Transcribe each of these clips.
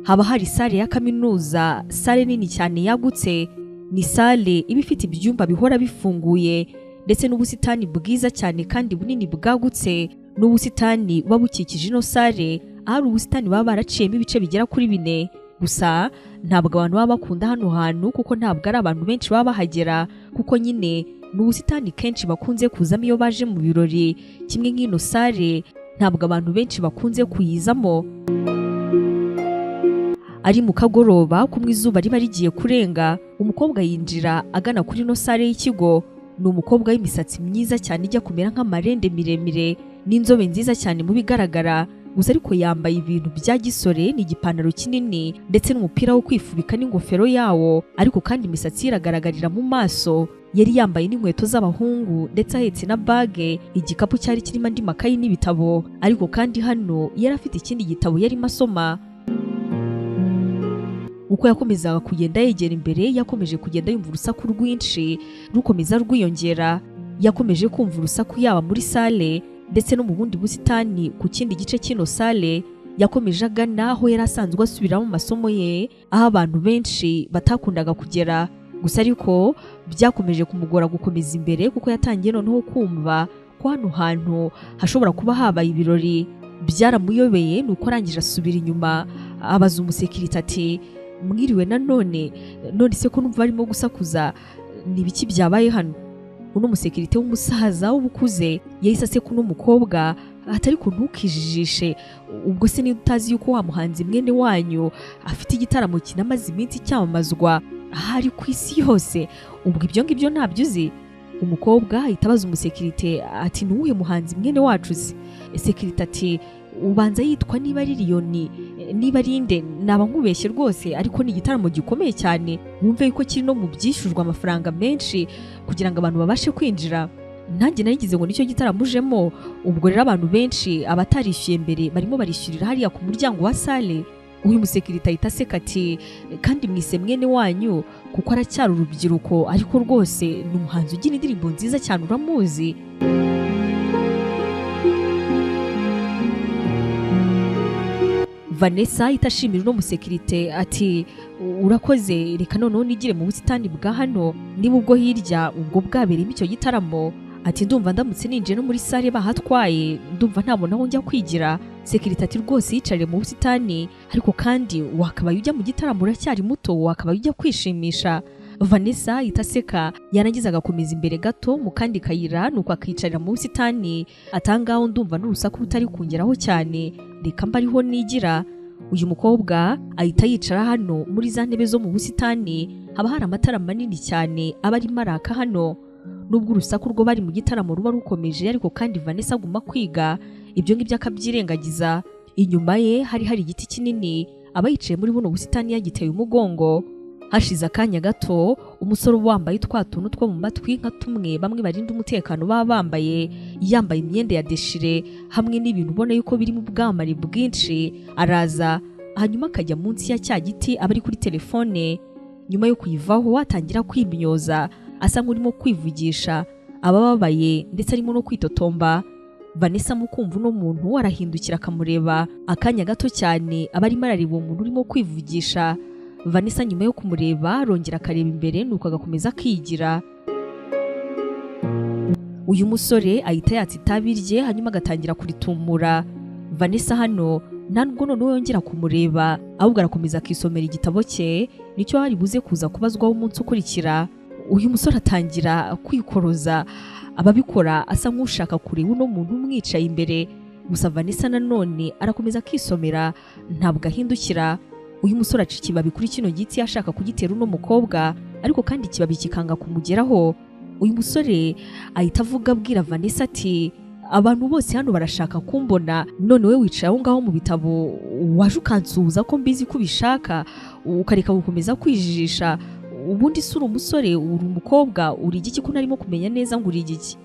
haba hari sale ya kaminuza, sale nini cyane yagutse. Ni sale iba ifite ibyumba bihora bifunguye ndetse n'ubusitani bwiza cyane kandi bunini bwagutse. N'ubusitani buba bukikije ino sale, ahari ubusitani baba baraciyemo ibice bigera kuri 4. Gusa ntabwo abantu baba bakunda hano hantu kuko ntabwo ari abantu benshi baba bahagera, kuko nyine n'ubusitani kenshi bakunze kuzamo iyo baje mu birori. Kimwe nk'ino sale ntabwo abantu benshi bakunze kuyizamo. Ari mu kagoroba kumwe izuba riba rigiye kurenga, umukobwa yinjira agana kuri ino sale y'ikigo. Ni umukobwa w'imisatsi myiza cyane ijya kumera nk'amarende miremire n'inzobe nziza cyane mu bigaragara. Gusa ariko yambaye ibintu bya gisore, ni igipantaro kinini ndetse n'umupira wo kwifubika n'ingofero yawo, ariko kandi imisatsi iragaragarira mu maso. Yari yambaye n'inkweto z'abahungu ndetse ahetse na bage, igikapu cyari kirimo andi makayi n'ibitabo, ariko kandi hano yari afite ikindi gitabo yarimo asoma. Uko yakomezaga kugenda yegera imbere, yakomeje kugenda yumva urusaku rwinshi rukomeza rwiyongera. Yakomeje kumva urusaku yaba muri sale ndetse no mu bundi busitani ku kindi gice cy'ino sale. Yakomeje agana aho yari asanzwe asubiramo amasomo ye, aho abantu benshi batakundaga kugera. Gusa ariko byakomeje kumugora gukomeza imbere kuko yatangiye noneho kumva ko hano hantu hashobora kuba habaye ibirori. Byaramuyobeye, nuko arangije asubira inyuma abaza umusekirite ati, mwiriwe none se ko numva barimo gusakuza, ni biki byabaye hano? Uno musekirite w'umusaza w'ubukuze yahise aseka uno mukobwa ati, ariko ntukijijishe, ubwo se niba utazi yuko wa muhanzi mwene wanyu afite igitaramo kinamaze iminsi cyamamazwa ahari ku isi yose, ubwo ibyo ngibyo ntabyo uzi? Umukobwa ahita abaza umusekirite ati, ni uwuhe muhanzi mwene wacu uzi? Sekirite ati, ubanza yitwa niba ari Liyoni, niba ari inde naba nkubeshye rwose, ariko ni igitaramo gikomeye cyane, wumve yuko kiri no mu byishyujwe amafaranga menshi kugira ngo abantu babashe kwinjira. Nanjye narigize ngo nicyo gitaramo ujemo, ubwo rero abantu benshi abatarishyuye mbere barimo barishyurira hariya ku muryango wa sale. Uyu musekirite ahita aseka ati, kandi mwise mwene wanyu kuko aracyari urubyiruko, ariko rwose ni umuhanzi ugira indirimbo nziza cyane, uramuzi? Vanessa itashimira uno musekirite ati, urakoze, reka noneho nigire mu busitani bwa hano, niba ubwo hirya ubwo bwabereyemo icyo gitaramo. Ati, ndumva ndamutse ninjiye no muri sale bahatwaye, ndumva ntabona aho njya kwigira. Sekirite ati, rwose yicariye mu busitani, ariko kandi wakabaye ujya mu gitaramo, uracyari muto, wakabaye ujya kwishimisha. Vanessa itaseka, yarangiza agakomeza imbere gato mu kandi kayira, nuko akicarira mu busitani. Atangaho ndumva n'urusaku rutari kungeraho cyane, reka mba ariho nigira. Uyu mukobwa ahita yicara hano muri za ntebe zo mu busitani, haba hari amatara manini cyane aba arimo araka hano. Nubwo urusaku rwo bari mu gitaramo ruba rukomeje, ariko kandi Vanessa aguma kwiga, ibyo ngibyo akabyirengagiza. Inyuma ye hari igiti kinini, aba yicaye muri buno busitani yagiteye umugongo. Hashize akanya gato, umusore wambaye twa tuntu two mu matwi nka tumwe bamwe barinda umutekano baba bambaye, yambaye imyenda ya deshire hamwe n'ibintu ubona yuko biri mu bwamari bwinshi, araza hanyuma akajya munsi ya cya giti aba ari kuri telefone. Nyuma yo kuyivaho atangira kwimyoza, asa nk'urimo kwivugisha, abababaye ndetse arimo no kwitotomba. Vanessa mu kumva uno muntu arahindukira akamureba, akanya gato cyane aba arimo arareba uwo muntu urimo kwivugisha. Vanessa nyuma yo kumureba arongera akareba imbere, nuko agakomeza akigira. Uyu musore ahita yatsa itabi rye hanyuma agatangira kuritumura. Vanessa hano nta nubwo noneho yongera kumureba, ahubwo arakomeza akisomera igitabo cye, nicyo ari buze kuza kubazwaho umunsi ukurikira. Uyu musore atangira kwikoroza, ababikora asa nk'ushaka kureba uno muntu umwicaye imbere. Gusa Vanessa nanone arakomeza akisomera, ntabwo ahindukira. Uyu musore aca ikibabi kuri kino giti ashaka kugitera uno mukobwa, ariko kandi ikibabi kikanga kumugeraho. Uyu musore ahita avuga abwira Vanessa ati, abantu bose hano barashaka kumbona, none we wicaye aho ngaho mu bitabo waje ukansuhuza ko mbizi ko ubishaka, ukareka gukomeza kwijijisha. Ubundi si uri umusore, uri umukobwa, uri igiki ko narimo kumenya neza ngo uri igiki?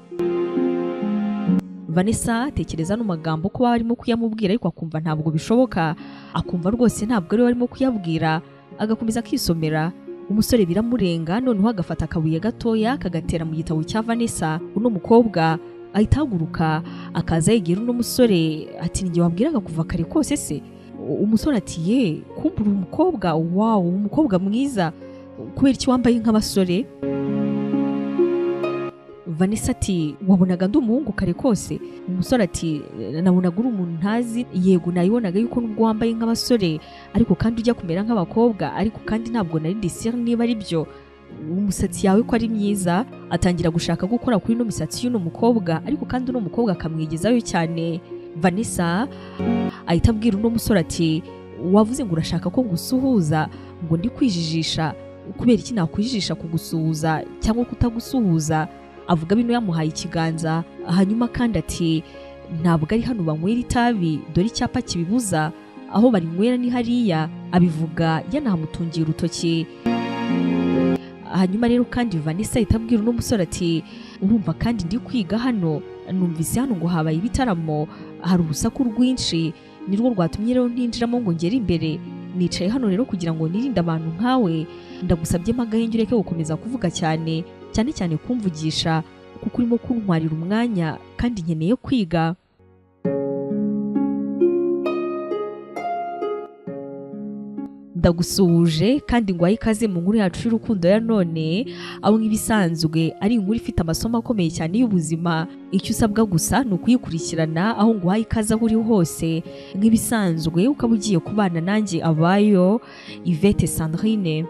Vanessa atekereza no magambo ko barimo kuyamubwira, ariko akumva ntabwo bishoboka, akumva rwose ntabwo ari barimo kuyabwira, agakomeza akisomera. Umusore biramurenga, noneho agafata akabuye gatoya akagatera mu gitabo cya Vanessa. Uno mukobwa ahita ahaguruka akaza yegera uno musore ati, njye wabwiraga kuva kare kose se? umusore ati ye kumbura umukobwa, wow umukobwa mwiza, kubera iki wambaye nk'abasore? Vanessa ati wabonaga ndi umuhungu kare kose? Umusore ati nabonaga uri umuntu ntazi. Yego nayibonaga yuko nubwo wambaye nk'abasore ariko kandi ujya kumera nk'abakobwa, ariko kandi ntabwo nari disire niba ari byo. Umusatsi yawe ko ari myiza. Atangira gushaka gukora kuri no misatsi y'uno mukobwa, ariko kandi uno mukobwa akamwigezayo cyane. Vanessa ahita abwira uno musore ati wavuze ngo urashaka ko ngusuhuza, ngo ndi kwijijisha, kubera iki nakwijijisha kugusuhuza cyangwa kutagusuhuza? Avuga bino yamuhaye ikiganza, hanyuma kandi ati ntabwo ari hano banywera itabi, dore icyapa kibibuza, aho barinywera ni hariya. Abivuga yanahamutungiye urutoki. Hanyuma rero kandi Vanessa ahita abwira uno musore ati urumva kandi ndi kwiga hano, numvise hano ngo habaye ibitaramo, hari urusaku rwinshi, nirwo rwatumye rero ntinjiramo ngo ngere imbere. Nicaye hano rero kugira ngo nirinde abantu nkawe, ndagusabye mpagahenge ureke gukomeza kuvuga cyane cyane kumvugisha, kuko urimo kuntwarira umwanya kandi nkeneye kwiga. Ndagusuhuje kandi ngwaye ikaze mu nkuru yacu y'urukundo ya none, aho nk'ibisanzwe ari inkuru ifite amasomo akomeye cyane y'ubuzima. Icyo usabwa gusa ni ukuyikurikirana, aho ngwaye ikaze aho uri hose. Nk'ibisanzwe ukaba ugiye kubana nanjye Abayo Yvette Sandrine.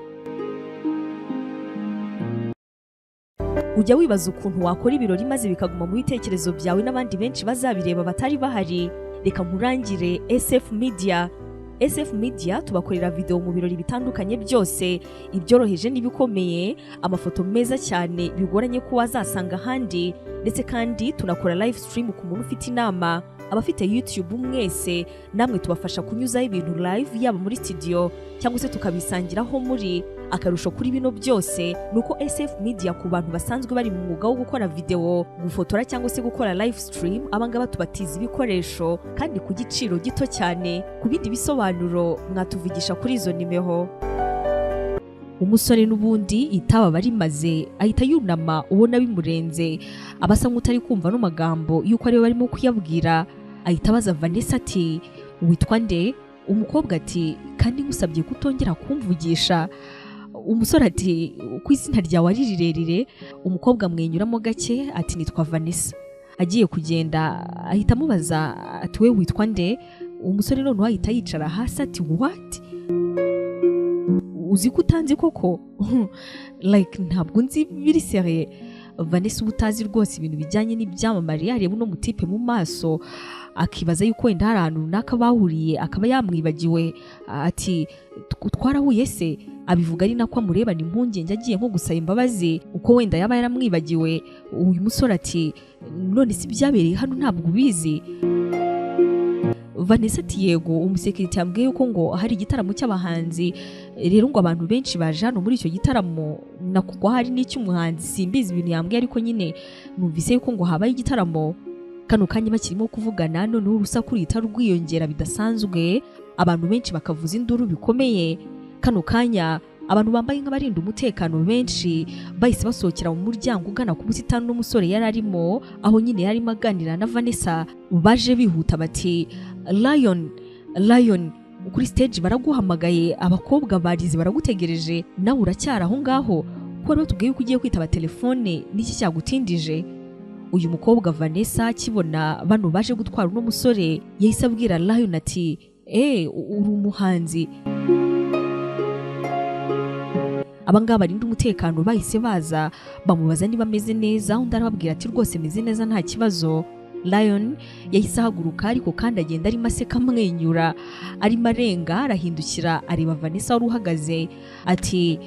Ujya wibaza ukuntu wakora ibirori maze bikaguma mu bitekerezo byawe n'abandi benshi bazabireba batari bahari? Reka nkurangire SF Media. SF Media tubakorera video mu birori bitandukanye byose, ibyoroheje n'ibikomeye, amafoto meza cyane bigoranye ko wazasanga ahandi, ndetse kandi tunakora live stream ku muntu ufite inama. Abafite YouTube mwese namwe tubafasha kunyuzaho ibintu live, yaba muri studio cyangwa se tukabisangiraho muri. Akarusho kuri bino byose nuko SF Media ku bantu basanzwe bari mu mwuga wo gukora video, gufotora cyangwa se gukora live stream, abangaba tubatiza ibikoresho kandi ku giciro gito cyane. Ku bindi bisobanuro mwatuvugisha kuri izo nimero. Umusore n'ubundi itaba bari maze ahita yunama, ubona bimurenze, abasa nk'utari kumva no magambo yuko ari barimo kuyabwira. Ahita abaza Vanessa ati witwa nde? Umukobwa ati kandi ngusabye kutongera kumvugisha. Umusore ati ku izina ryawe ari rirerire. Umukobwa amwenyuramo gake ati nitwa Vanessa. Agiye kugenda ahita amubaza ati we witwa nde? Umusore noneho ahita yicara hasi ati what? Uzi ko utanzi koko? Like ntabwo nzi biri seriye. Vanessa ubutazi rwose ibintu bijyanye n'ibyamamare, yareba uno mutipe mu maso akibaza yuko wenda hari ahantu runaka bahuriye akaba yamwibagiwe. Ati twarahuye se? Abivuga ari nako amurebana impungenge, agiye nko gusaba imbabazi uko wenda yaba yaramwibagiwe. Uyu musore ati none si byabereye hano ntabwo ubizi? Vanessa ati yego, umusekirite yambwiye yuko ngo hari igitaramo cy'abahanzi, rero ngo abantu benshi baje hano muri icyo gitaramo, nakugwa hari n'icy'umuhanzi simbizi ibintu yambwiye, ariko nyine numvise yuko ngo habaye igitaramo. Kano kanya bakirimo kuvugana, noneho urusaku ruhita rwiyongera bidasanzwe, abantu benshi bakavuza induru bikomeye. Kano kanya abantu bambaye nk'abarinda umutekano benshi bahise basohokera mu muryango ugana ku busitani n'umusore yari arimo, aho nyine yarimo aganira na Vanessa. Baje bihuta bati Lion, kuri stage baraguhamagaye, abakobwa barize baragutegereje, nawe uracyari aho ngaho? Ko wari watubwiye ko ugiye kwitaba telefone, n'iki cyagutindije? Uyu mukobwa Vanessa akibona bano baje gutwara uno musore, yahise abwira Lion ati uri umuhanzi. Abangaba barinda umutekano bahise baza bamubaza niba ameze neza, undi arababwira ati rwose meze neza nta kibazo. Lion yahise ahaguruka, ariko kandi agenda arimo aseka amwenyura, arimo arenga arahindukira areba Vanessa wari uhagaze ati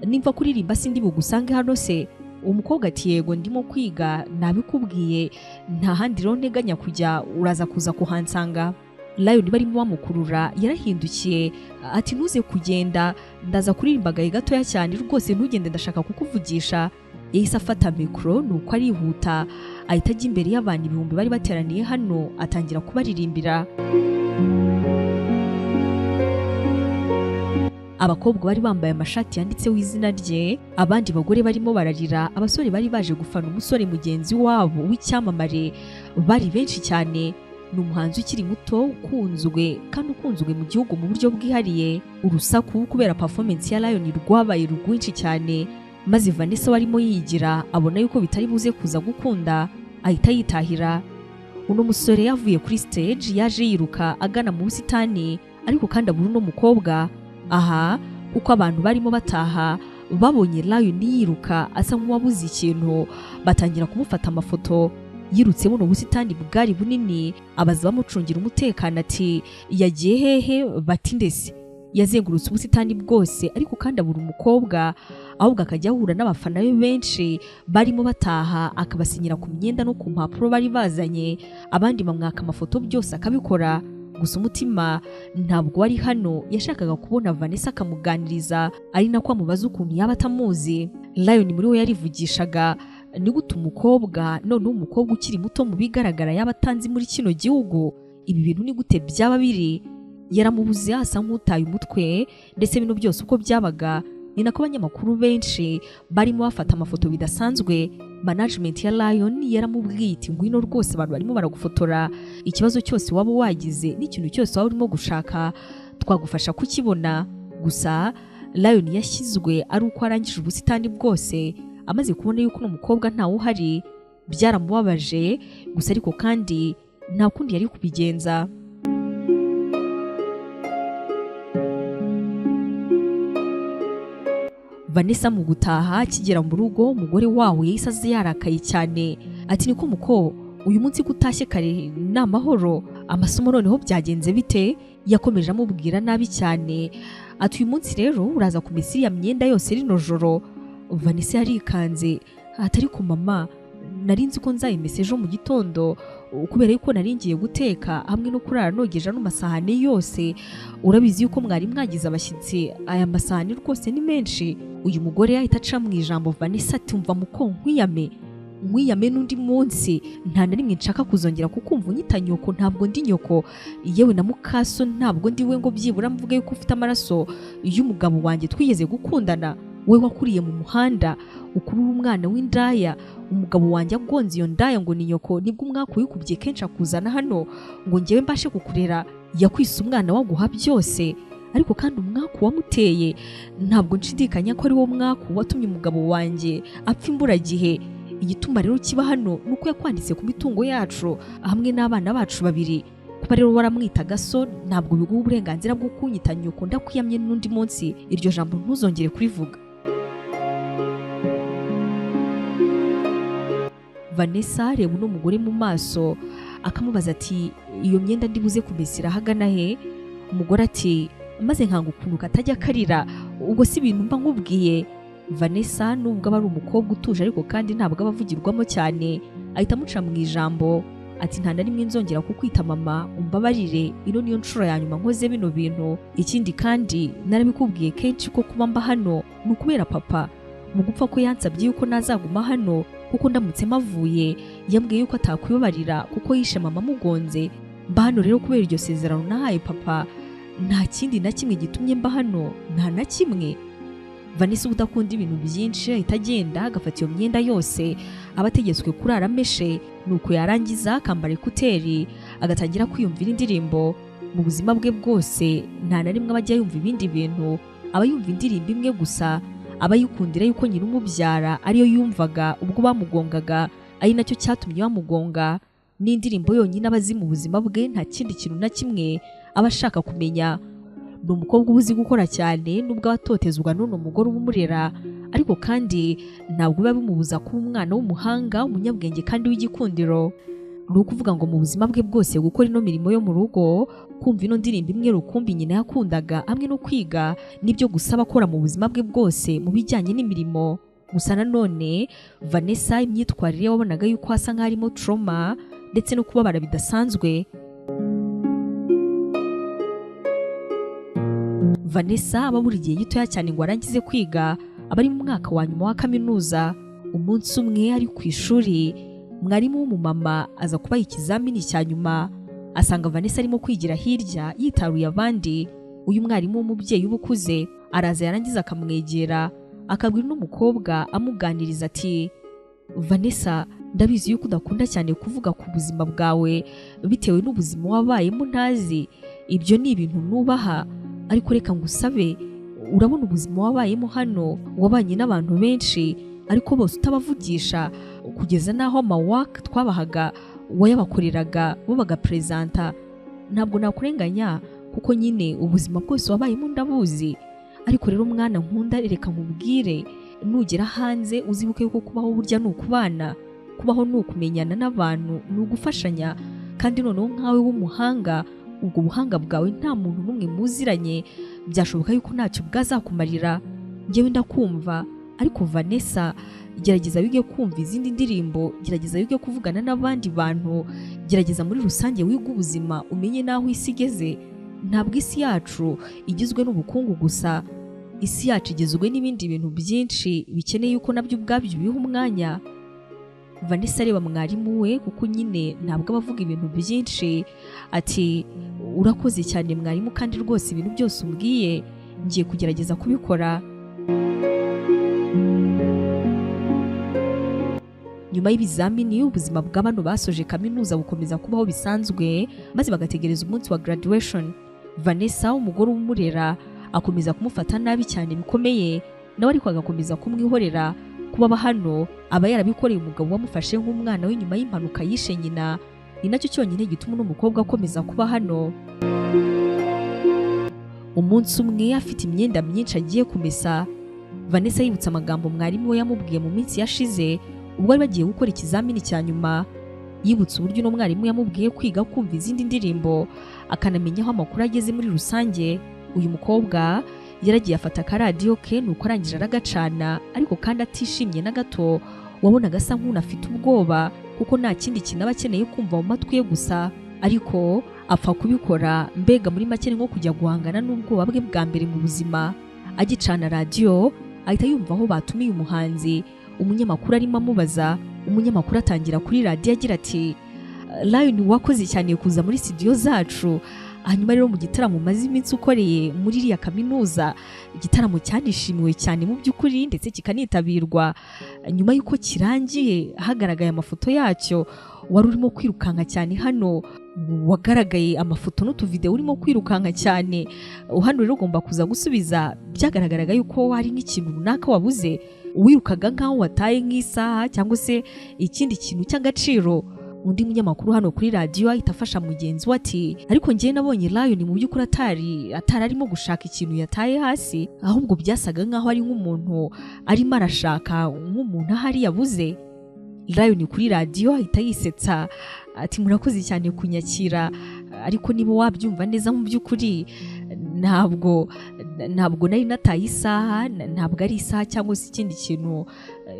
nimva kuririmba sindi bugusange hano se? Umukobwa ati yego ndimo kwiga, nabikubwiye, nta handi rero nteganya kujya, uraza kuza kuhansanga. Lion barimo bamukurura yarahindukiye ati ntuze kugenda, ndaza kuririmba gahe gatoya cyane, rwose ntugende ndashaka kukuvugisha. Yahise afata mikoro nuko arihuta ahita ajya imbere y'abantu ibihumbi bari bateraniye hano, atangira kubaririmbira. Abakobwa bari bambaye amashati yanditseho izina rye, abandi bagore barimo bararira, abasore bari baje gufana umusore mugenzi wabo w'icyamamare bari benshi cyane. ni umuhanzi ukiri muto ukunzwe kandi ukunzwe mu gihugu mu buryo bwihariye. Urusaku kubera performance ya Lion rwabaye rwinshi cyane, maze Vanessa warimo yigira abona yuko bitari buze kuza gukunda, ahita yitahira. Uno musore yavuye kuri stage yaje yiruka agana mu busitani, ariko kandi abura uno mukobwa. Aha kuko abantu barimo bataha babonye Lion yiruka asa nk'uwabuze ikintu, batangira kumufata amafoto. Yirutse buno busitani bwari bunini, abaza bamucungira umutekano ati yagiye hehe, bati ndetse yazengurutse ubusitani bwose, ariko kandi abura umukobwa, ahubwo akajya ahura n'abafana be benshi barimo bataha, akabasinyira ku myenda no ku mpapuro bari bazanye, abandi bamwaka amafoto byose akabikora. Gusa umutima ntabwo wari hano, yashakaga kubona Vanessa akamuganiriza, ari nako amubaza ukuntu yaba atamuzi. Lion muri we yarivugishaga, ni gute umukobwa, noneho umukobwa ukiri muto mu bigaragara yaba atanzi muri kino gihugu, ibi bintu ni gute byaba biri? Yaramubuze asa nk'utaye umutwe, ndetse bino byose uko byabaga ni nako abanyamakuru benshi barimo bafata amafoto bidasanzwe. Management ya Lion yaramubwiye iti ngwino rwose abantu barimo baragufotora, ikibazo cyose waba wagize n'ikintu cyose waba urimo gushaka twagufasha kukibona. Gusa Lion yashyizwe ari uko arangije ubusitani bwose, amaze kubona yuko n'umukobwa ntawe uhari. Byaramubabaje, gusa ariko kandi nta kundi yari kubigenza. Vanessa mu gutaha akigera mu rugo, umugore wawe yahise aza yarakaye cyane, ati niko muko uyu munsi gutashye kare ni amahoro, amasomo noneho byagenze bite? Yakomeje amubwira nabi cyane, ati uyu munsi rero uraza kumesa iriya myenda yose rino joro. Vanessa yarikanze, atari ku mama, nari nzi ko nzayimesa ejo mu gitondo kubera yuko nari ngiye guteka hamwe no kurara nogeje ano masahani yose, urabizi yuko mwari mwagize abashyitsi, aya masahani rwose ni menshi. Uyu mugore ahita aca mu ijambo Vanessa ati umva muko nkwiyame n'undi munsi, nta na rimwe nshaka kuzongera kukumva unyita nyoko, ntabwo ndi nyoko, yewe na mukaso ntabwo ndi we ngo byibura mvuge yuko ufite amaraso y'umugabo wanjye twigeze gukundana. We wakuriye mu muhanda, ukurura umwana w'indaya, umugabo wanjye agonze iyo ndaya ngo ni nyoko, nibwo umwaka uyikubye kenshi akuzana hano ngo njyewe mbashe kukurera. Yakwise umwana waguha byose, ariko kandi umwaka wamuteye ntabwo nshidikanya ko ari wo mwaka watumye umugabo wanjye apfa imburagihe. Igituma rero kiba hano nuko yakwanditse ku mitungo yacu hamwe n'abana bacu babiri. Kuba rero waramwitaga so ntabwo biguha uburenganzira bwo kunyita nyoko, ndakwiyamye n'undi munsi iryo jambo ntuzongere kurivuga. Vanessa reba uno mugore mu maso akamubaza ati iyo myenda ndibuze kumesira hagana he? Umugore ati maze nkanga ukuntu katajya karira, ubwo si ibintu mba nkubwiye. Vanessa nubwo aba ari umukobwa utuje ariko kandi ntabwo abavugirwamo cyane, ahita amuca mu ijambo ati nta na rimwe nzongera kukwita mama, umbabarire, ino niyo nshuro ya nyuma nkoze bino bintu. Ikindi kandi narabikubwiye kenshi ko kuba mba hano ni ukubera papa, mu gupfa ko yansabye yuko nazaguma hano kuko ndamutse mavuye yambwiye yuko atakwibabarira kuko yishe mama mugonze. Mba hano rero kubera iryo sezerano nahaye papa, nta kindi na kimwe gitumye mba hano, nta na kimwe. Vanessa udakunda ibintu byinshi ahita agenda agafata iyo myenda yose abategetswe kurara ameshe, nuko yarangiza akambara ekuteri agatangira kwiyumvira indirimbo. Mu buzima bwe bwose nta na rimwe abajya yumva ibindi bintu, aba yumva indirimbo imwe gusa, aba yikundira yuko nyina umubyara ariyo yumvaga ubwo bamugongaga, ari nacyo cyatumye bamugonga. N'indirimbo yonyine aba azi mu buzima bwe, nta kindi kintu na kimwe aba ashaka kumenya. Ni umukobwa uzi gukora cyane nubwo abatotezwa n'uno mugore umurera, ariko kandi ntabwo biba bimubuza kuba umwana w'umuhanga, umunyabwenge kandi w'igikundiro. Ni ukuvuga ngo mu buzima bwe bwose gukora ino mirimo yo mu rugo, kumva ino ndirimbo imwe rukumbi nyina yakundaga, hamwe no kwiga, nibyo gusaba akora mu buzima bwe bwose mu bijyanye n'imirimo. Gusa nanone Vanessa imyitwarire wabonaga yuko hasa nk'arimo trauma ndetse no kubabara bidasanzwe. Vanessa aba buri gihe gitoya cyane ngo arangize kwiga, aba ari mu mwaka wa nyuma wa kaminuza. Umunsi umwe ari ku ishuri, mwarimu w'umumama aza kubaha ikizamini cya nyuma, asanga Vanessa arimo kwigira hirya yitaruye abandi. Uyu mwarimu w'umubyeyi ubukuze araza yarangiza akamwegera akabwira n'umukobwa amuganiriza ati Vanessa, ndabizi yuko udakunda cyane kuvuga ku buzima bwawe bitewe n'ubuzima wabayemo ntazi. Ibyo ni ibintu nubaha, ariko reka ngusabe, urabona ubuzima wabayemo hano, wabanye n'abantu benshi ariko bose utabavugisha, kugeza n'aho amawaka twabahaga wayabakoreraga bo bagapresenta. Ntabwo nakurenganya kuko nyine ubuzima bwose wabayemo ndabuzi, ariko rero mwana nkunda, reka nkubwire, nugera hanze uzibuke yuko kubaho burya ni ukubana, kubaho ni ukumenyana n'abantu, ni ugufashanya. Kandi noneho nkawe w'umuhanga, ubwo buhanga bwawe nta muntu n'umwe muziranye, byashoboka yuko ntacyo bwazakumarira. Njyewe ndakumva, ariko Vanessa, gerageza wige kumva izindi ndirimbo, gerageza wige kuvugana n'abandi bantu, gerageza muri rusange wige ubuzima, umenye n'aho isi igeze. Ntabwo isi yacu igizwe n'ubukungu gusa, isi yacu igizwe n'ibindi bintu byinshi bikeneye yuko nabyo ubwabyo biha umwanya. Vanessa areba mwarimu we kuko nyine ntabwo abavuga ibintu byinshi, ati urakoze cyane mwarimu, kandi rwose ibintu byose umbwiye ngiye kugerageza kubikora. Nyuma y'ibizamini, ubuzima bw'abantu basoje kaminuza bukomeza kubaho bisanzwe, maze bagategereza umunsi wa graduation. Vanessa, umugore w'umurera, akomeza kumufata nabi cyane bikomeye, nawe ariko agakomeza kumwihorera. Kuba hano aba yarabikoreye umugabo wamufashe nk'umwana we nyuma y'impanuka yishe nyina, ni nacyo cyonyine gituma uno mukobwa akomeza kuba hano. Umunsi umwe, afite imyenda myinshi agiye kumesa, Vanessa yibutsa amagambo mwarimu we yamubwiye mu minsi yashize ubwo bari bagiye gukora ikizamini cya nyuma. Yibutsa uburyo no mwarimu yamubwiye kwiga kumva izindi ndirimbo, akanamenya aho amakuru ageze muri rusange. Uyu mukobwa yaragiye afata akaradiyo ke, nuko arangije aragacana, ariko kandi atishimye na gato. Wabonaga asa nk'unafite ubwoba kuko nta kindi kintu aba akeneye kumva mu matwi ye gusa, ariko apfa kubikora. Mbega muri make ni nko kujya guhangana n'ubwoba bwe bwa mbere mu buzima. Agicana radiyo, ahita yumva aho batumiye umuhanzi. Umunyamakuru arimo amubaza, umunyamakuru atangira kuri radiyo agira ati, Lion, wakoze cyane kuza muri studio zacu. Hanyuma rero mu gitaramo umaze iminsi ukoreye muri iriya kaminuza, igitaramo cyanishimiwe cyane mu by'ukuri ndetse kikanitabirwa. Nyuma y'uko kirangiye hagaragaye amafoto yacyo, wari urimo kwirukanka cyane hano, wagaragaye amafoto n'utuvideo urimo kwirukanka cyane. Hano rero ugomba kuza gusubiza, byagaragaraga yuko hari n'ikintu runaka wabuze, wirukaga nkaho wataye nk'isaha cyangwa se ikindi kintu cy'agaciro. Undi munyamakuru hano kuri radiyo ahita afasha mugenzi we ati, ariko njye nabonye Lion mu by'ukuri atari arimo gushaka ikintu yataye hasi, ahubwo byasaga nkaho ari nk'umuntu arimo arashaka, nk'umuntu ahari yabuze. Lion kuri radiyo ahita yisetsa ati, murakoze cyane kunyakira, ariko niba wabyumva neza mu by'ukuri ntabwo nari nataye isaha, ntabwo ari isaha cyangwa se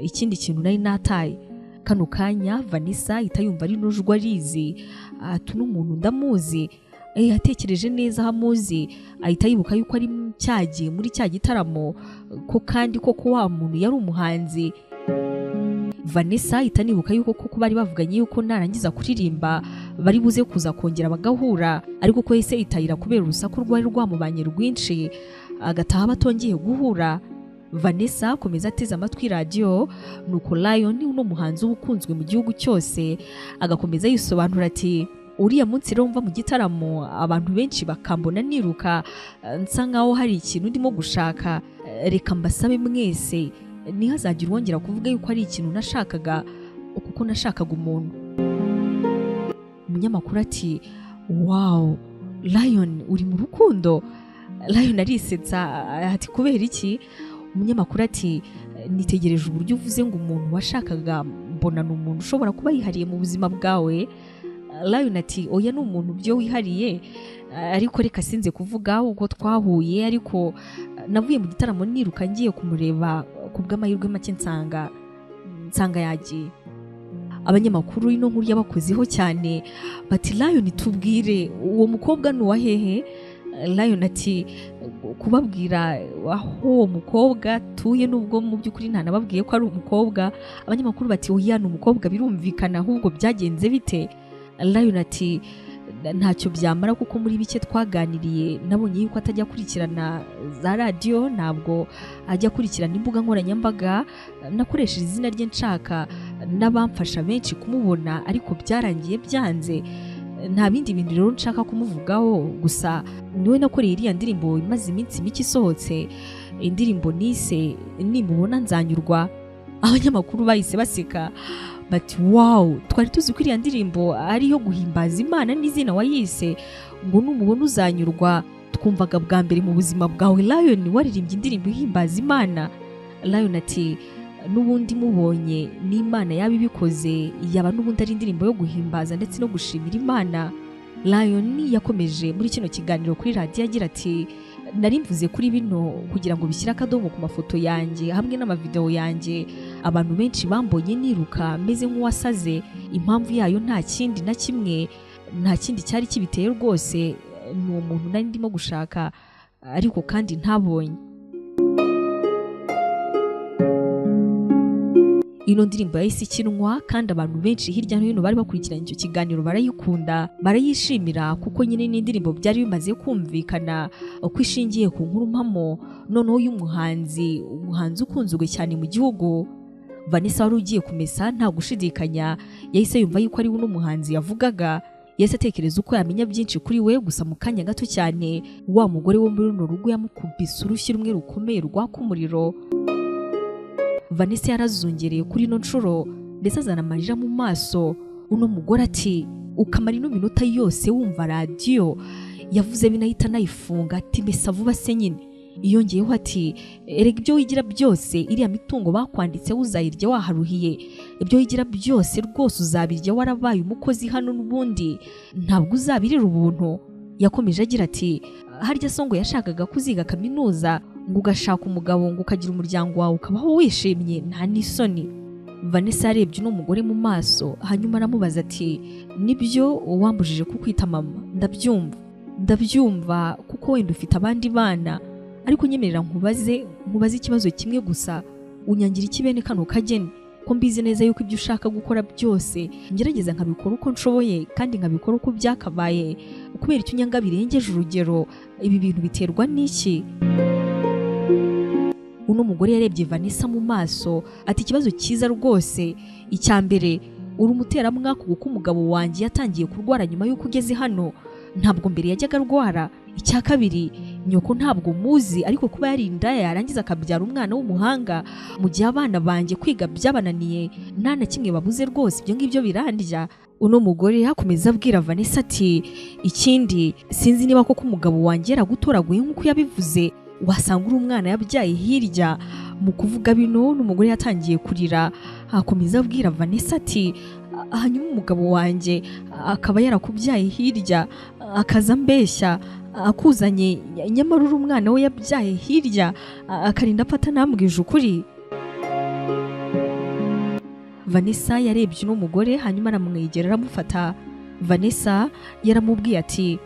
ikindi kintu nari nataye. Kano kanya Vanessa ahita yumva ari nujwa arizi, ati n'umuntu ndamuzi. Yatekereje neza aho amuzi, ahita yibuka yuko ari cyagiye muri cya gitaramo, ko kandi koko wa muntu yari umuhanzi. Vanessa ahita nibuka yuko koko bari bavuganye yuko narangiza kuririmba bari buze kuza kongera bagahura, ariko ko yese itayira kubera urusaku rwari rwamubanye rwinshi, agataha batongeye guhura. Vanessa akomeza ateze amatwi radiyo, nuko Lion uno muhanzi ukunzwe mu gihugu cyose agakomeza yisobanura ati, uriya munsi rero mva mu gitaramo abantu benshi bakambona niruka nsa nkaho hari ikintu ndimo gushaka. Reka mbasabe mwese ntihazagira uwongera kuvuga yuko ari ikintu nashakaga, kuko nashakaga umuntu. Umunyamakuru ati, wow, Lion uri mu rukundo? Lion arisetsa ati, kubera iki? Umunyamakuru ati, nitegereje uburyo uvuze ngo umuntu washakaga, mbona ni umuntu ushobora kuba yihariye mu buzima bwawe. Lion ati, oya ni umuntu byo wihariye, ariko reka sinze kuvuga uko twahuye, ariko navuye mu gitaramo niruka ngiye kumureba, ku bw'amahirwe make nsanga yagiye. Abanyamakuru ino nkuru yabakozeho cyane bati, Lion tubwire uwo mukobwa ni uwa hehe? Lion ati, kubabwira aho uwo mukobwa atuye nubwo mu by'ukuri ntanababwiye ko ari umukobwa. Abanyamakuru bati, oya ni umukobwa birumvikana, ahubwo byagenze bite? Lion ati, ntacyo byamara kuko muri bike twaganiriye nabonye yuko atajya akurikirana za radiyo, ntabwo ajya akurikirana imbuga nkoranyambaga, nakoresheje izina rye nshaka, n'abamfasha benshi kumubona ariko byarangiye byanze. Nta bindi bintu rero nshaka kumuvugaho, gusa niwe nakoreye iriya ndirimbo imaze iminsi mike isohotse, indirimbo nise nimubona nzanyurwa. Abanyamakuru bahise baseka bati wow, twari tuzi ko iriya ndirimbo ari iyo guhimbaza Imana n'izina wayise ngo numubona uzanyurwa. Twumvaga bwa mbere mu buzima bwawe Lion waririmbye indirimbo ihimbaza Imana. Lion ati n'ubundi mubonye n'Imana yaba ibikoze yaba n'ubundi ari indirimbo yo guhimbaza ndetse no gushimira Imana. Lion yakomeje muri kino kiganiro kuri radio agira ati nari mvuze kuri bino kugira ngo bishyire akadomo ku mafoto yanjye hamwe n'amavideo yanjye. Abantu benshi bambonye niruka meze nk'uwasaze, impamvu yayo nta kindi na kimwe, nta kindi cyari kibiteye rwose, ni umuntu nari ndimo gushaka ariko kandi ntabonye. Ino ndirimbo yahise ikinwa kandi abantu benshi hirya no hino bari bakurikiranye icyo kiganiro barayikunda, barayishimira kuko nyine n'indirimbo byari bimaze kumvikana uko ishingiye ku nkuru mpamo noneho y'umuhanzi ukunzwe cyane mu gihugu. Vanessa wari ugiye kumesa nta gushidikanya yahise yumva yuko ari we n'umuhanzi yavugaga. Yahise atekereza uko yamenya byinshi kuri we, gusa mu kanya gato cyane wa mugore wo muri runo rugo yamukubise urushyi rumwe rukomeye rwaka umuriro. Vanessa yarazungereye kuri ino nshuro ndetse azana amarira mu maso. Uno mugore ati ukamara ino minota yose wumva radio, yavuze binahita nayifunga ati mesa vuba se nyine. Iyongeyeho ati erega ibyo wigira byose iriya mitungo bakwanditse uzayirya waharuhiye, ibyo wigira byose rwose uzabirya warabaye umukozi hano n'ubundi ntabwo uzabirira ubuntu. Yakomeje agira ati harya songo yashakaga kuziga kaminuza ngo ugashaka umugabo ngo ukagira umuryango wawe ukabaho wishimye nta n'isoni. Vanessa yarebye n'umugore mu maso hanyuma aramubaza ati nibyo wambujije kukwita mama, ndabyumva kuko wenda ufite abandi bana, ariko nyemerera nkubaze ikibazo kimwe gusa, unyangira ikibene kano kageni ko mbizi neza yuko ibyo ushaka gukora byose ngerageza nkabikora uko nshoboye kandi nkabikora uko byakabaye, kubera icyo unyanga birengeje urugero, ibi bintu biterwa n'iki? Uno mugore yarebye Vanessa mu maso ati ikibazo cyiza rwose, icya mbere uri umuteramwaka kuko umugabo wanjye yatangiye kurwara nyuma y'uko ugeze hano, ntabwo mbere yajyaga arwara. Icya kabiri nyoko ntabwo muzi ariko kuba yari indaya yarangiza akabyara umwana w'umuhanga mu gihe abana banjye kwiga byabananiye nta na kimwe babuze rwose, ibyo ngibyo birandya. Uno mugore yakomeza abwira Vanessa ati ikindi sinzi niba koko umugabo wanjye yaragutoraguye nk'uko yabivuze, wasanga uri umwana yabyaye hirya. Mu kuvuga bino n'umugore yatangiye kurira, akomeza abwira Vanessa ati hanyuma umugabo wanjye akaba yarakubyaye hirya akaza mbeshya akuzanye, nyamara uri umwana we yabyaye hirya akarinda apfata nambwije ukuri. Vanessa yarebye n'umugore hanyuma aramwegera aramufata. Vanessa yaramubwiye ati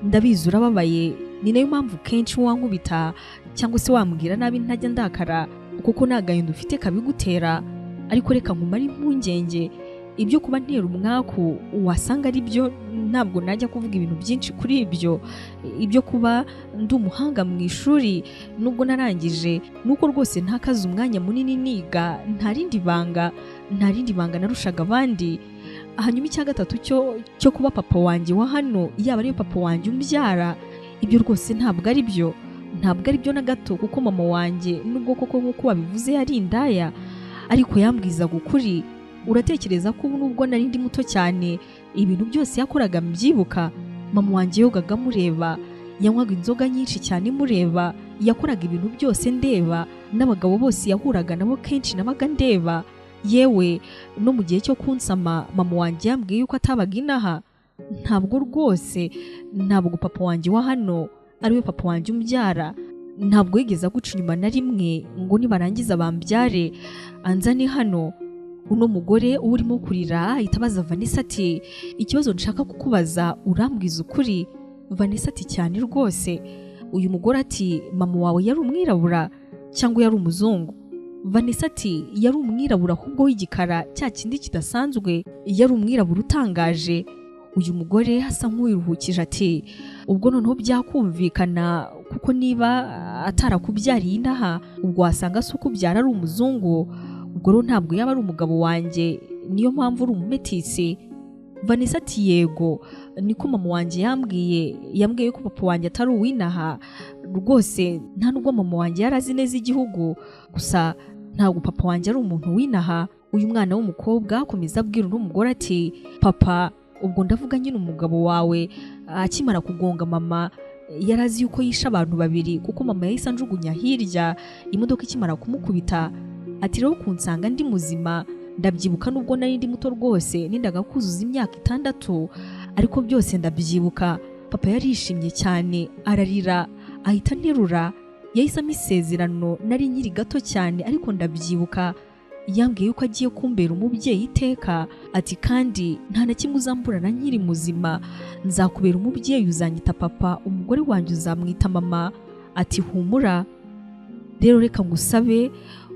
ndabizi urababaye, ni nayo mpamvu kenshi wankubita cyangwa se wambwira nabi ntajya ndakara kuko nta gahinda ufite kabigutera, ariko reka nkumare impungenge, ibyo kuba ntera umwaku wasanga ari byo, ntabwo najya kuvuga ibintu byinshi kuri ibyo. Ibyo kuba ndi umuhanga mu ishuri nubwo narangije nuko rwose ntakaze umwanya munini niga, nta rindi banga narushaga abandi. Hanyuma icya gatatu cyo kuba papa wanjye wa hano yaba ari papa wanjye umbyara, ibyo rwose ntabwo ari byo na gato, kuko mama wanjye nubwo koko nk'uko wabivuze yari indaya ariko yambwizaga ukuri. Uratekereza ko ubu nubwo nari ndi muto cyane ibintu byose yakoraga mbyibuka? Mama wanjye yogaga mureba, yanywaga inzoga nyinshi cyane mureba, yakoraga ibintu byose ndeba, n'abagabo bose yahuraga nabo kenshi nabaga ndeba. Yewe no mu gihe cyo kunsama mama wanjye yambwiye yuko atabaga inaha. Ntabwo papa wanjye wa hano ariwe papa wanjye umbyara, ntabwo yigeze aguca inyuma na rimwe ngo nibarangiza bambyare anzane hano. Uno mugore urimo kurira ahita abaza Vanessa ati ikibazo nshaka kukubaza urambwiza ukuri? Vanessa ati cyane rwose. Uyu mugore ati mama wawe yari umwirabura cyangwa yari umuzungu? Vanessa ati yari umwirabura ahubwo w'igikara cya kindi kidasanzwe, yari umwirabura utangaje. Uyu mugore asa nk'uwiruhukije ati ubwo noneho byakumvikana, kuko niba atarakubyariye inaha ubwo wasanga se ukubyara ari umuzungu. ubwo rero ntabwo yaba ari umugabo wanjye, niyo mpamvu uri umumetisi? Vanessa ati yego, niko mama wanjye yambwiye ko papa wanjye atari uwinaha rwose, nta nubwo mama wanjye yari azi neza igihugu, gusa ntabwo papa wanjye ari umuntu winaha. Uyu mwana w'umukobwa akomeza abwira uno mugore ati papa, ubwo ndavuga nyine umugabo wawe akimara kugonga mama yari azi yuko yishe abantu babiri, kuko mama yahise anjugunya hirya imodoka ikimara kumukubita. Ati rero kunsanga ndi muzima ndabyibuka, nubwo nari ndi muto rwose, nindaga kuzuza imyaka 6, ariko byose ndabyibuka. Papa yarishimye cyane ararira ahita nterura, yahise isezerano nari nkiri gato cyane ariko ndabyibuka. Yambwiye yuko agiye kumbera umubyeyi iteka, ati kandi nta na kimwe uzamburana nkiri muzima, nzakubera umubyeyi, uzanyita papa, umugore wanjye uzamwita mama. Ati humura rero, reka ngusabe